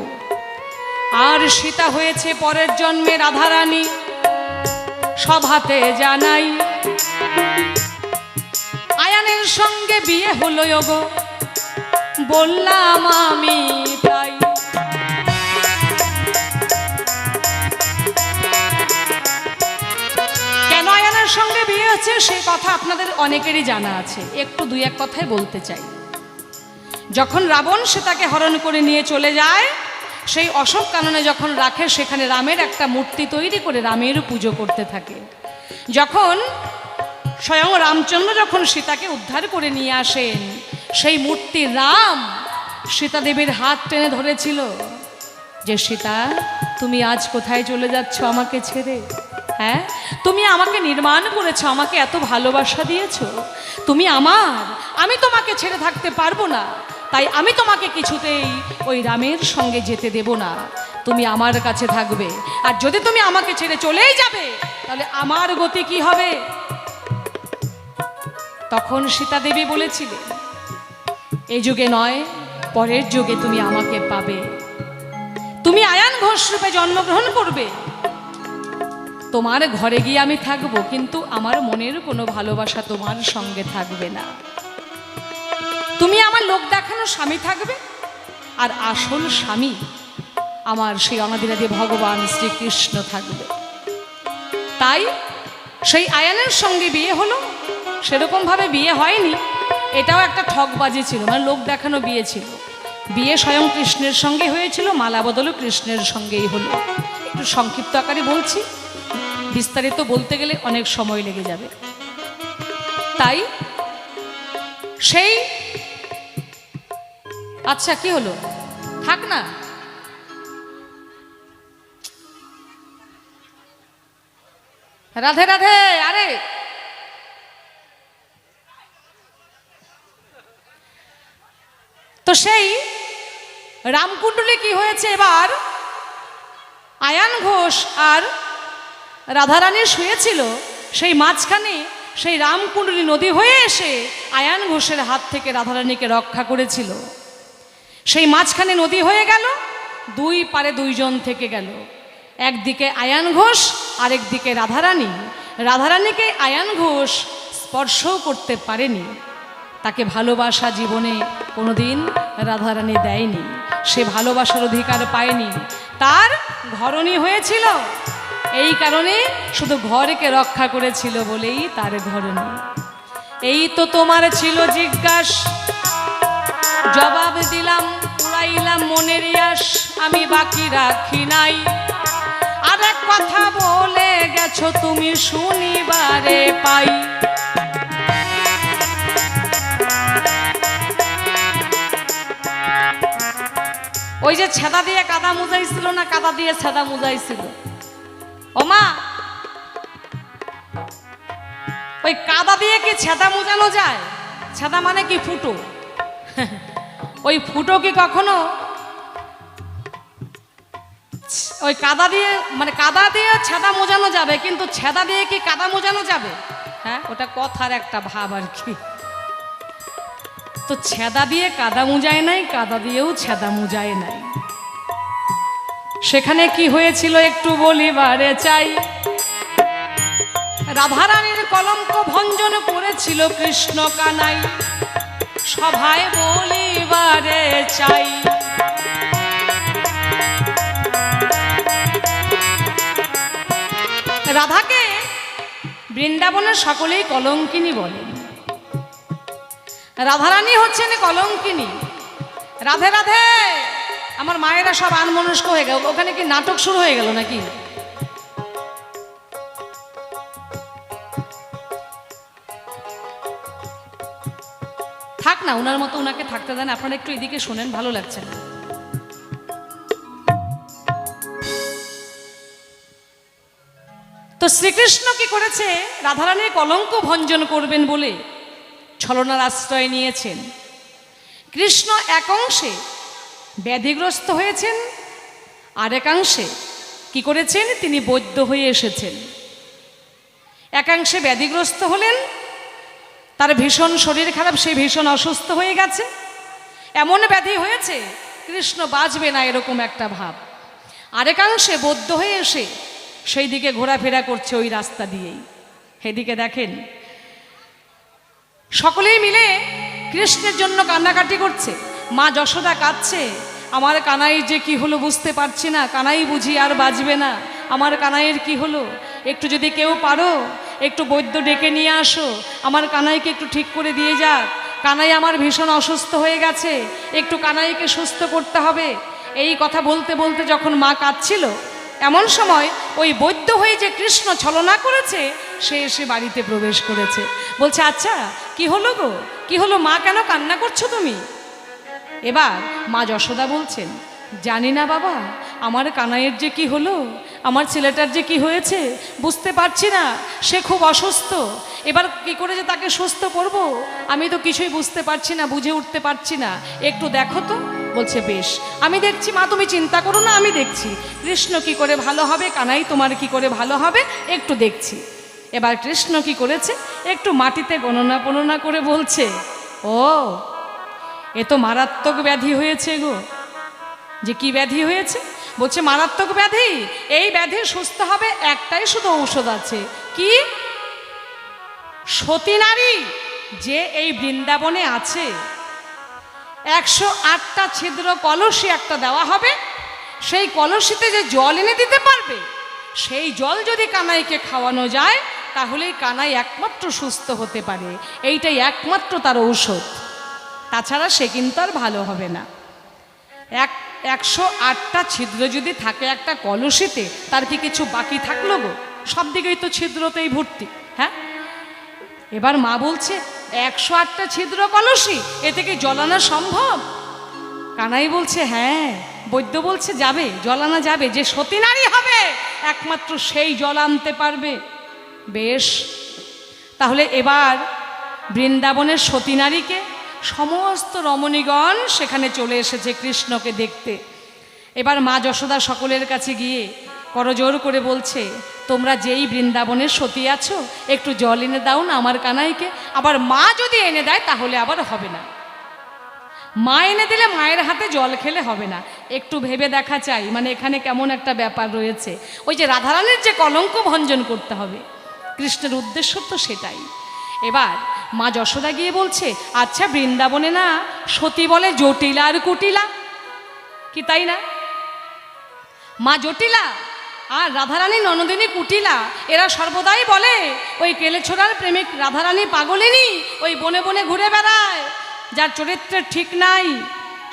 Speaker 1: আর সীতা হয়েছে পরের জন্মে রাধারানী, সভাতে জানাই, আয়ানের সঙ্গে বিয়ে হলো গো, বললাম আমি তাই। কেন আয়ানের সঙ্গে বিয়ে হচ্ছে সে কথা আপনাদের অনেকেরই জানা আছে, একটু দুই এক কথাই বলতে চাই। যখন রাবণ সীতাকে হরণ করে নিয়ে চলে যায়, সেই অশোক কাননে যখন রাখে, সেখানে রামের একটা মূর্তি তৈরি করে রামের পুজো করতে থাকে। যখন স্বয়ং রামচন্দ্র যখন সীতাকে উদ্ধার করে নিয়ে আসেন, সেই মূর্তি রাম সীতা দেবীর হাত টেনে ধরেছিল যে, সীতা তুমি আজ কোথায় চলে যাচ্ছ আমাকে ছেড়ে? হ্যাঁ, তুমি আমাকে নির্মাণ করেছো, আমাকে এত ভালোবাসা দিয়েছো, তুমি আমার, আমি তোমাকে ছেড়ে থাকতে পারবো না, তাই আমি তোমাকে কিছুতেই ওই রামের সঙ্গে যেতে দেব না, তুমি আমার কাছে থাকবে, আর যদি তুমি আমাকে ছেড়ে চলেই যাবে তাহলে আমার গতি কি হবে? তখন সীতা দেবী বলেছিলেন, এই যুগে নয় পরের যুগে তুমি আমাকে পাবে, তুমি আয়ান ঘোষ রূপে জন্মগ্রহণ করবে, তোমার ঘরে গিয়ে আমি থাকবো, কিন্তু আমার মনের কোনো ভালোবাসা তোমার সঙ্গে থাকবে না, তুমি আমার লোক দেখানো স্বামী থাকবে, আর আসল স্বামী আমার সেই অনাদিরাদি ভগবান শ্রীকৃষ্ণ থাকবে। তাই সেই আয়ানের সঙ্গে বিয়ে হলো, সেরকমভাবে বিয়ে হয়নি, এটাও একটা ঠকবাজি ছিল, মানে লোক দেখানো বিয়ে ছিল। বিয়ে স্বয়ং কৃষ্ণের সঙ্গে হয়েছিল, মালা বদলও কৃষ্ণের সঙ্গেই হলো। একটু সংক্ষিপ্ত আকারে বলছি, বিস্তারিত বলতে গেলে অনেক সময় লেগে যাবে। তাই সেই, আচ্ছা কি হলো, থাক না, রাধে রাধে। আরে তো সেই রামকুণ্ডলী কি হয়েছে, এবার আয়ান ঘোষ আর রাধারানী শুয়েছিল, সেই মাঝখানে সেই রামকুণ্ডলী নদী হয়ে এসে আয়ান ঘোষের হাত থেকে রাধারানীকে রক্ষা করেছিল। সেই মাঝখানে নদী হয়ে গেল, দুই পারে দুইজন থেকে গেল, একদিকে আয়ান ঘোষ আরেকদিকে রাধারানী। রাধারানীকে আয়ান ঘোষ স্পর্শও করতে পারেনি, তাকে ভালোবাসা জীবনে কোনোদিন রাধারানী দেয়নি, সে ভালোবাসার অধিকার পায়নি, তার ঘরণী হয়েছিল। এই কারণে শুধু ঘরকে রক্ষা করেছিল বলেই তার ঘরণী। এই তো তোমার ছিল জিজ্ঞাস, জবাব দিলাম উড়াইলাম মনের ইয়াস, আমি বাকি রাখি নাই। আর এক কথা বলে গেছো তুমি শুনিবারে পাই। ওই যে ছেদা দিয়ে কাদা মুজাইছিল না, কাদা দিয়ে ছেদা মুজাইছিল, ও মা ওই কাদা দিয়ে কি ছেদা মুজানো যায়? ছেদা মানে কি ফুটো, ওই ফুটো কি কখনো ওই কাদা দিয়ে, মানে কাদা দিয়ে ছেদা মোজানো যাবে, কিন্তু ছেদা দিয়ে কি কাদা মোজানো যাবে? হ্যাঁ, ওটা কথার একটা ভাব আর কি। তো ছেদা দিয়ে কাদা মুজায় নাই, কাদা দিয়েও ছেদা মুজায় নাই। সেখানে কি হয়েছিল একটু বলিবারে চাই। রাধারানীর কলঙ্ক ভঞ্জন করেছিল কৃষ্ণ কানাই, সভায় বলিবারে চাই। রাধাকে বৃন্দাবনের সকলেই কলঙ্কিনী বলেন। রাধারানী হচ্ছেন কলঙ্কিনী। রাধে রাধে, আমার মায়েরা সব আনমনস্ক হয়ে গেল। ওখানে কি নাটক শুরু হয়ে গেল নাকি? থাক না, ওনার মতো ওনাকে থাকতে দেন। আপনারা একটু এদিকে শোনেন, ভালো লাগছে না। তো শ্রীকৃষ্ণ কি করেছে? রাধারানীর কলঙ্ক ভঞ্জন করবেন বলে ছলনার আশ্রয় নিয়েছেন। কৃষ্ণ এক অংশে ব্যাধিগ্রস্ত হয়েছেন, আর একাংশে কি করেছেন? তিনি বৈদ্য হয়ে এসেছেন। একাংশে ব্যাধিগ্রস্ত হলেন, তার ভীষণ শরীর খারাপ, সে ভীষণ অসুস্থ হয়ে গেছে, এমন ব্যাধি হয়েছে কৃষ্ণ বাঁচবে না এরকম একটা ভাব। আরেকাংশে বৌদ্ধ হয়ে এসে সেই দিকে ঘোরাফেরা করছে, ওই রাস্তা দিয়েই। সেদিকে দেখেন সকলেই মিলে কৃষ্ণের জন্য কান্নাকাটি করছে। মা যশোদা কাঁদছে, আমার কানাই যে কি হলো বুঝতে পারছি না, কানাই বুঝি আর বাঁচবে না, আমার কানাইয়ের কি হলো, একটু যদি কেউ পারো একটু বৈদ্য ডেকে নিয়ে আসো, আমার কানাইকে একটু ঠিক করে দিয়ে যাক, কানাই আমার ভীষণ অসুস্থ হয়ে গেছে, একটু কানাইকে সুস্থ করতে হবে। এই কথা বলতে বলতে যখন মা কাঁদছিল, এমন সময় ওই বৈদ্য হয়ে যে কৃষ্ণ ছলনা করেছে সে এসে বাড়িতে প্রবেশ করেছে। বলছে, আচ্ছা কি হলো গো, কি হলো মা, কেন কান্না করছো তুমি? এবার মা যশোদা বলছেন, জানি না বাবা, আমার কানাইয়ের যে কি হলো, আমার ছেলেটার যে কি হয়েছে বুঝতে পারছি না, সে খুব অসুস্থ, এবার কি করে যে তাকে সুস্থ করব আমি তো কিছুই বুঝতে পারছি না, বুঝে উঠতে পারছি না, একটু দেখো তো। বলছে, বেশ আমি দেখছি মা, তুমি চিন্তা করো না, আমি দেখছি কৃষ্ণ কি করে ভালো হবে, কানাই তোমার কি করে ভালো হবে, একটু দেখছি। এবার কৃষ্ণ কি করেছে, একটু মাটিতে গণনা করে বলছে, ও এ তো মারাত্মক ব্যাধি হয়েছে গো। যে কি ব্যাধি হয়েছে? বলছে মারাত্মক ব্যাধি, এই ব্যাধি সুস্থ হবে একটাই শুধু ঔষধ আছে। কি? সতী নারী যে এই বৃন্দাবনে আছে, 108টা ছিদ্র কলসি একটা দেওয়া হবে, সেই কলসিতে যে জল এনে দিতে পারবে, সেই জল যদি কানাইকে খাওয়ানো যায় তাহলেই কানাই একমাত্র সুস্থ হতে পারে, এইটাই একমাত্র তার ঔষধ, তাছাড়া সে কিন্তু আর ভালো হবে না। 108টা ছিদ্র যদি থাকে একটা কলসিতে, তার কি কিছু বাকি থাকলো গো? সব দিকেই তো ছিদ্রতেই ভর্তি। হ্যাঁ, এবার মা বলছে 108টা ছিদ্র কলসি, এতে কি জল আনা সম্ভব? কানাই বলছে হ্যাঁ। বৈদ্য বলছে যাবে, জল আনা যাবে, যে সতী নারী হবে একমাত্র সেই জল আনতে পারবে। বেশ, তাহলে এবার বৃন্দাবনের সতী নারীকে সমস্ত রমণীগণ সেখানে চলে এসেছে কৃষ্ণকে দেখতে। এবার মা যশোদা সকলের কাছে গিয়ে করজোর করে বলছে, তোমরা যেই বৃন্দাবনের সতী আছো একটু জল এনে দাও না আমার কানাইকে। আবার মা যদি এনে দেয় তাহলে আবার হবে না, মা এনে দিলে মায়ের হাতে জল খেলে হবে না, একটু ভেবে দেখা চাই, মানে এখানে কেমন একটা ব্যাপার রয়েছে। ওই যে রাধারানীর যে কলঙ্ক ভঞ্জন করতে হবে, কৃষ্ণের উদ্দেশ্য তো সেটাই। এবার মা যশোদা গিয়ে বলছে, আচ্ছা বৃন্দাবনে না সতী বলে জটিলা আর কুটিলা, কি তাই না? মা জটিলা আর রাধারানী ননদিনী কুটিলা এরা সর্বদাই বলে ওই কেলেছোড়ার প্রেমিক রাধারানী পাগলিনী ওই বনে বনে ঘুরে বেড়ায়, যার চরিত্রের ঠিক নাই,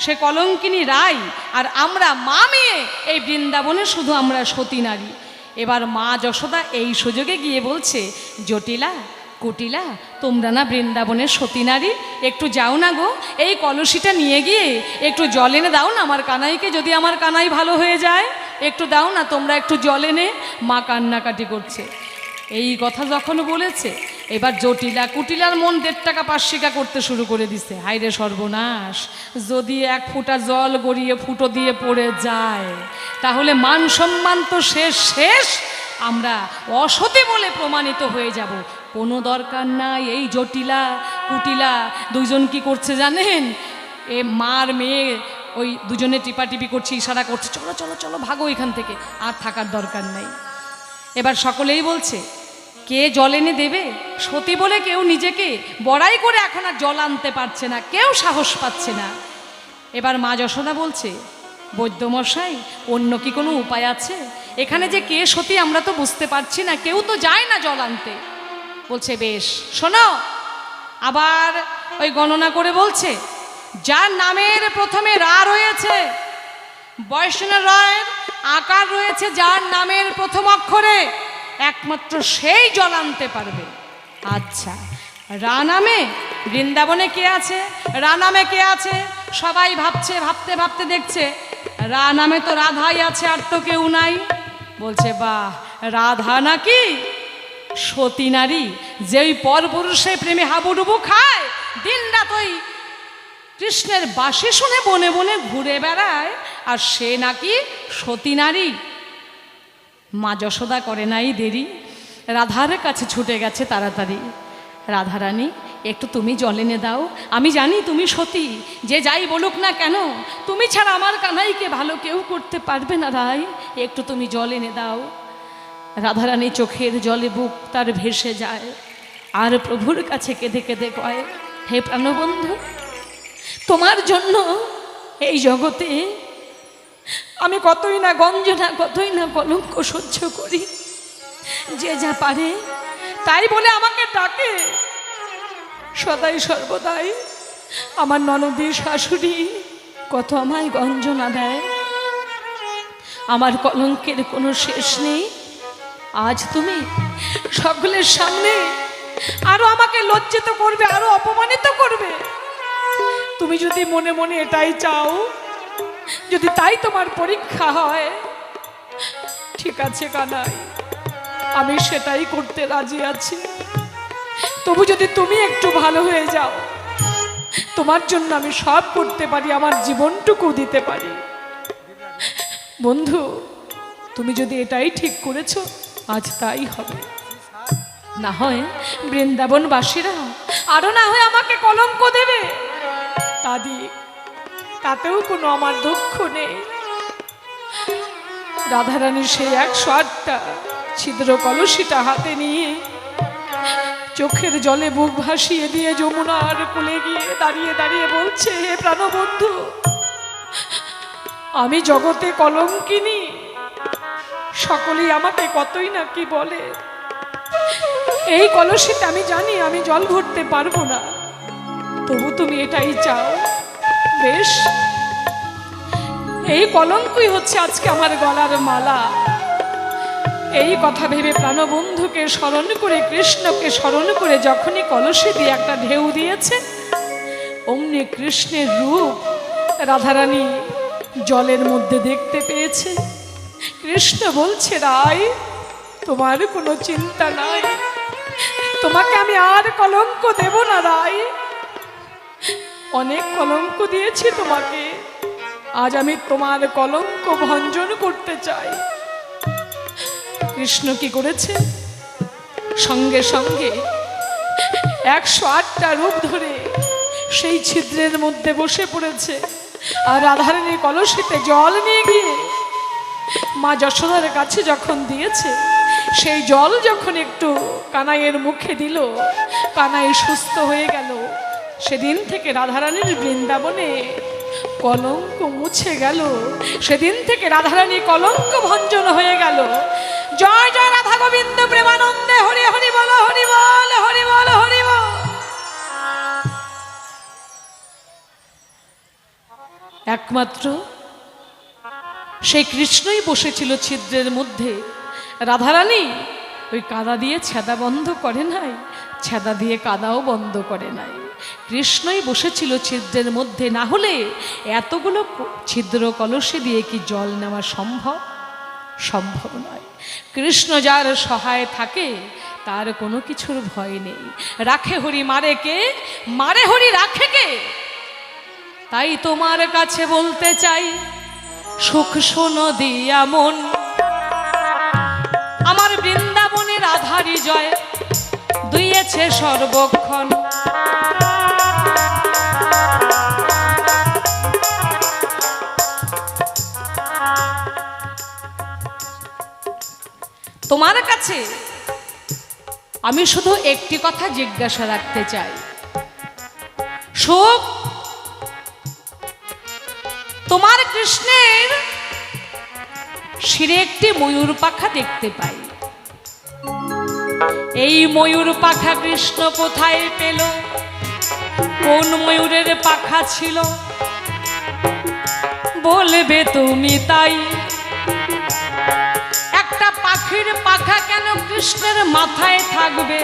Speaker 1: সে কলঙ্কিনী রাই। আর আমরা মা মেয়ে এই বৃন্দাবনে শুধু আমরা সতী নারী। এবার মা যশোদা এই সুযোগে গিয়ে বলছে, জটিলা কুটিলা তোমরা না বৃন্দাবনের সতী নারী, একটু যাও না গো, এই কলসিটা নিয়ে গিয়ে একটু জল এনে দাও না আমার কানাইকে, যদি আমার কানাই ভালো হয়ে যায়, একটু দাও না তোমরা একটু জল এনে। মা কান্নাকাটি করছে। এই কথা যখন বলেছে, এবার জটিলা কুটিলার মন 1.5 টাকা 5 টাকা করতে শুরু করে দিছে। হায়রে সর্বনাশ, যদি 1 ফোঁটা জল গড়িয়ে ফুটো দিয়ে পড়ে যায় তাহলে মান সম্মান তো শেষ শেষ, আমরা অসতী বলে প্রমাণিত হয়ে যাব। কোনো দরকার নাই। এই জটিলা কুটিলা দুইজন কি করছে জানেন? এ মার মেয়ে ওই দুজনে টিপাটিপি করছে, ইশারা করছে, চলো চলো চলো ভাগো এখান থেকে, আর থাকার দরকার নাই। এবার সকলেই বলছে, কে জল এনে দেবে? সতী বলে কেউ নিজেকে বড়াই করে এখন আর জল আনতে পারছে না, কেউ সাহস পাচ্ছে না। এবার মা যশোদা বলছে, বৈদ্যমশাই অন্য কি কোনো উপায় আছে? এখানে যে কে সতী আমরা তো বুঝতে পারছি না, কেউ তো যায় না জল আনতে। বলছে, বেশ শোনো, আবার ওই গণনা করে বলছে, যার নামের প্রথমে রা রয়েছে, বৈষ্ণব রায়ের আকার রয়েছে যার নামের প্রথম অক্ষরে, একমাত্র সেই জল আনতে পারবে। আচ্ছা, রা নামে বৃন্দাবনে কে আছে? রা নামে কে আছে? সবাই ভাবছে, ভাবতে ভাবতে দেখছে রা নামে তো রাধাই আছে, আর তো কেউ নাই। বলছে, বাহ, রাধা নাকি সতী নারী, যেই পরপুরুষের প্রেমে হাবুডুবু খায়, দিন রাত ওই কৃষ্ণের বাঁশি শুনে বনে বনে ঘুরে বেড়ায়, আর সে নাকি সতী নারী। মা যশোদা করে নাই দেরি, রাধার কাছে ছুটে গেছে তাড়াতাড়ি। রাধারানী একটু তুমি জল এনে দাও, আমি জানি তুমি সতী, যে যাই বলুক না কেন তুমি ছাড়া আমার কানাইকে ভালো কেউ করতে পারবে না রাই, একটু তুমি জল এনে দাও। রাধারানী চোখের জলে বুক তার ভেসে যায়, আর প্রভুর কাছে কেঁদে কেঁদে কয়, হে প্রাণবন্ধু, তোমার জন্য এই জগতে আমি কতই না গঞ্জনা, কতই না কলঙ্ক সহ্য করি, যে যা পারে তাই বলে আমাকে ডাকে, সদাই সর্বদাই আমার ননদী শাশুড়ি কত আমায় গঞ্জনা দেয়, আমার কলঙ্কের কোনো শেষ নেই। আজ তুমি সকলের সামনে আরো আমাকে লজ্জিত করবে, আরো অপমানিত করবে। তুমি যদি মনে মনে এটাই চাও, যদি তাই তোমার পরীক্ষা হয়, ঠিক আছে কানাই, আমি সেটাই করতে রাজি আছি। তবু যদি তুমি একটু ভালো হয়ে যাও, তোমার জন্য আমি সব করতে পারি, আমার জীবনটুকু দিতে পারি। বন্ধু, তুমি যদি এটাই ঠিক করেছো, আজ তাই হবে। না হয় বৃন্দাবনবাসীরা আরো না হয় আমাকে কলঙ্ক দেবে, তা দিয়ে তাতেও কোনো আমার দুঃখ নেই। রাধারানীর সেই 108টা ছিদ্র কলসিটা হাতে নিয়ে চোখের জলে বুক ভাসিয়ে দিয়ে যমুনার কোলে গিয়ে দাঁড়িয়ে দাঁড়িয়ে বলছে, হে প্রাণবন্ধু, আমি জগতে কলঙ্কিনী, সকলেই আমাকে কতই না কি বলে, এই কলসিতে আমি জানি আমি জল ভরতে পারবো না, তবু তুমি এটাই চাও, বেশ, এই কলঙ্কই হচ্ছে আজকে আমার গলার মালা। এই কথা ভেবে প্রাণবন্ধুকে স্মরণ করে, কৃষ্ণকে স্মরণ করে যখনই কলসি দিয়ে একটা ঢেউ দিয়েছে, অমনি কৃষ্ণের রূপ রাধারানী জলের মধ্যে দেখতে পেয়েছে। কৃষ্ণ বলছে, রায়, তোমার কোনো চিন্তা নাই, তোমাকে আমি আর কলঙ্ক দেব না রায়, অনেক কলঙ্ক দিয়েছি তোমাকে, আজ আমি তোমার কলঙ্ক ভঞ্জন করতে চাই। কৃষ্ণ কি করেছে? সঙ্গে সঙ্গে 108টা রূপ ধরে সেই ছিদ্রের মধ্যে বসে পড়েছে, আর রাধারানীর কলসিতে জল নিয়ে গিয়ে মা যশোদার কাছে যখন দিয়েছে, সেই জল যখন একটু কানাইয়ের মুখে দিল, কানাই সুস্থ হয়ে গেল। সেদিন থেকে রাধারানীর বৃন্দাবনে কলঙ্ক মুছে গেল, সেদিন থেকে রাধারানী কলঙ্ক ভঞ্জন হয়ে গেল। জয় জয় রাধা গোবিন্দ প্রেমানন্দে, হরি হরি বল, হরি বল, হরি বল, হরি বল। একমাত্র সেই কৃষ্ণই বসেছিল ছিদ্রের মধ্যে। রাধারানী ওই কাদা দিয়ে ছেদা বন্ধ করে নাই, ছেদা দিয়ে কাদাও বন্ধ করে নাই। কৃষ্ণই বসেছিল ছিদ্রের মধ্যে, না হলে এতগুলো ছিদ্র কলসে দিয়ে কি জল নেওয়া সম্ভব? সম্ভব নয়। কৃষ্ণ যার সহায় থাকে তার কোনো কিছুর ভয় নেই। রাখে হরি মারে কে, মারে হরি রাখে কে? তাই তোমার কাছে বলতে চাই, সুখ শোনো দিয়া মন, আমার বৃন্দাবনের আধারি জয় দুইয়েছে সর্বক্ষণ। তোমার কাছে আমি শুধু একটি কথা জিজ্ঞাসা রাখতে চাই, সুখ তোমার কৃষ্ণের শিরে একটি ময়ূর পাখা দেখতে পাই। এই ময়ূর পাখা কৃষ্ণ কোথায় পেল? কোন ময়ূরের পাখা ছিল? বলবে তুমি তাই। একটা পাখির পাখা কেন কৃষ্ণের মাথায় থাকবে?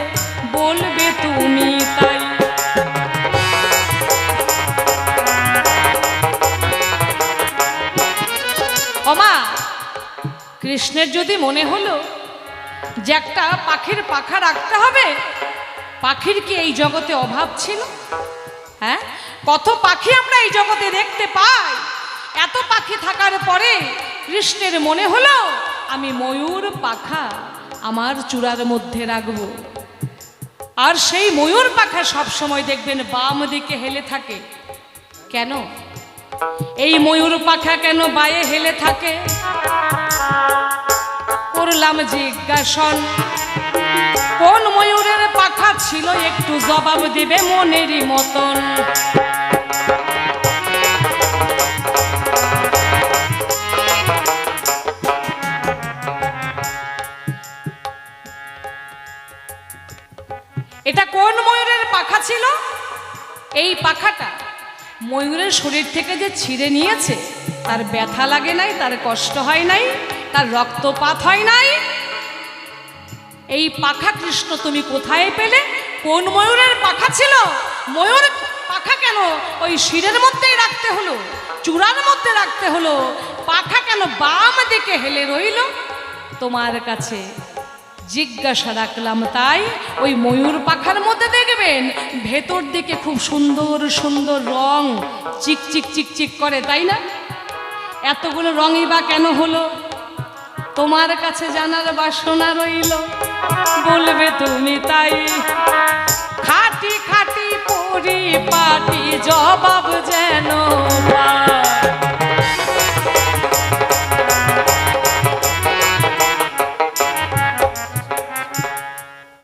Speaker 1: বলবে তুমি তাই। ওমা, কৃষ্ণের যদি মনে হলো যে একটা পাখির পাখা রাখতে হবে, পাখির কি এই জগতে অভাব ছিল? হ্যাঁ, কত পাখি আমরা এই জগতে দেখতে পাই। এত পাখি থাকার পরে কৃষ্ণের মনে হলো আমি ময়ূর পাখা আমার চূড়ার মধ্যে রাখবো। আর সেই ময়ূর পাখা সবসময় দেখবেন বাম দিকে হেলে থাকে। কেন এই ময়ূর পাখা কেন বায়ে হেলে থাকে? করলাম জিজ্ঞাসন, কোন ময়ূরের পাখা ছিল? একটু জবাব দিবে মনেরই মতন। এটা কোন ময়ূরের পাখা ছিল? এই পাখাটা ময়ূরের শরীর থেকে যে ছিঁড়ে নিয়েছে, তার ব্যথা লাগে নাই, তার কষ্ট হয় নাই, তার রক্তপাত হয় নাই। এই পাখা কৃষ্ণ তুমি কোথায় পেলে? কোন ময়ূরের পাখা ছিল? ময়ূর পাখা কেন ওই শিরের মধ্যেই রাখতে হলো, চূড়ার মধ্যে রাখতে হলো? পাখা কেন বাম দিকে হেলে রইল? তোমার কাছে জিজ্ঞাসা রাখলাম। তাই ওই ময়ূর পাখার মধ্যে দেখবেন ভেতর দিকে খুব সুন্দর সুন্দর রং চিকচিক চিকচিক করে, তাই না? এতগুলো রঙই বা কেন হলো? তোমার কাছে জানার বাসনা রইল, বলবে তুমি তাই। খাটি খাটি পরিপাটি জবাব যেন পাই।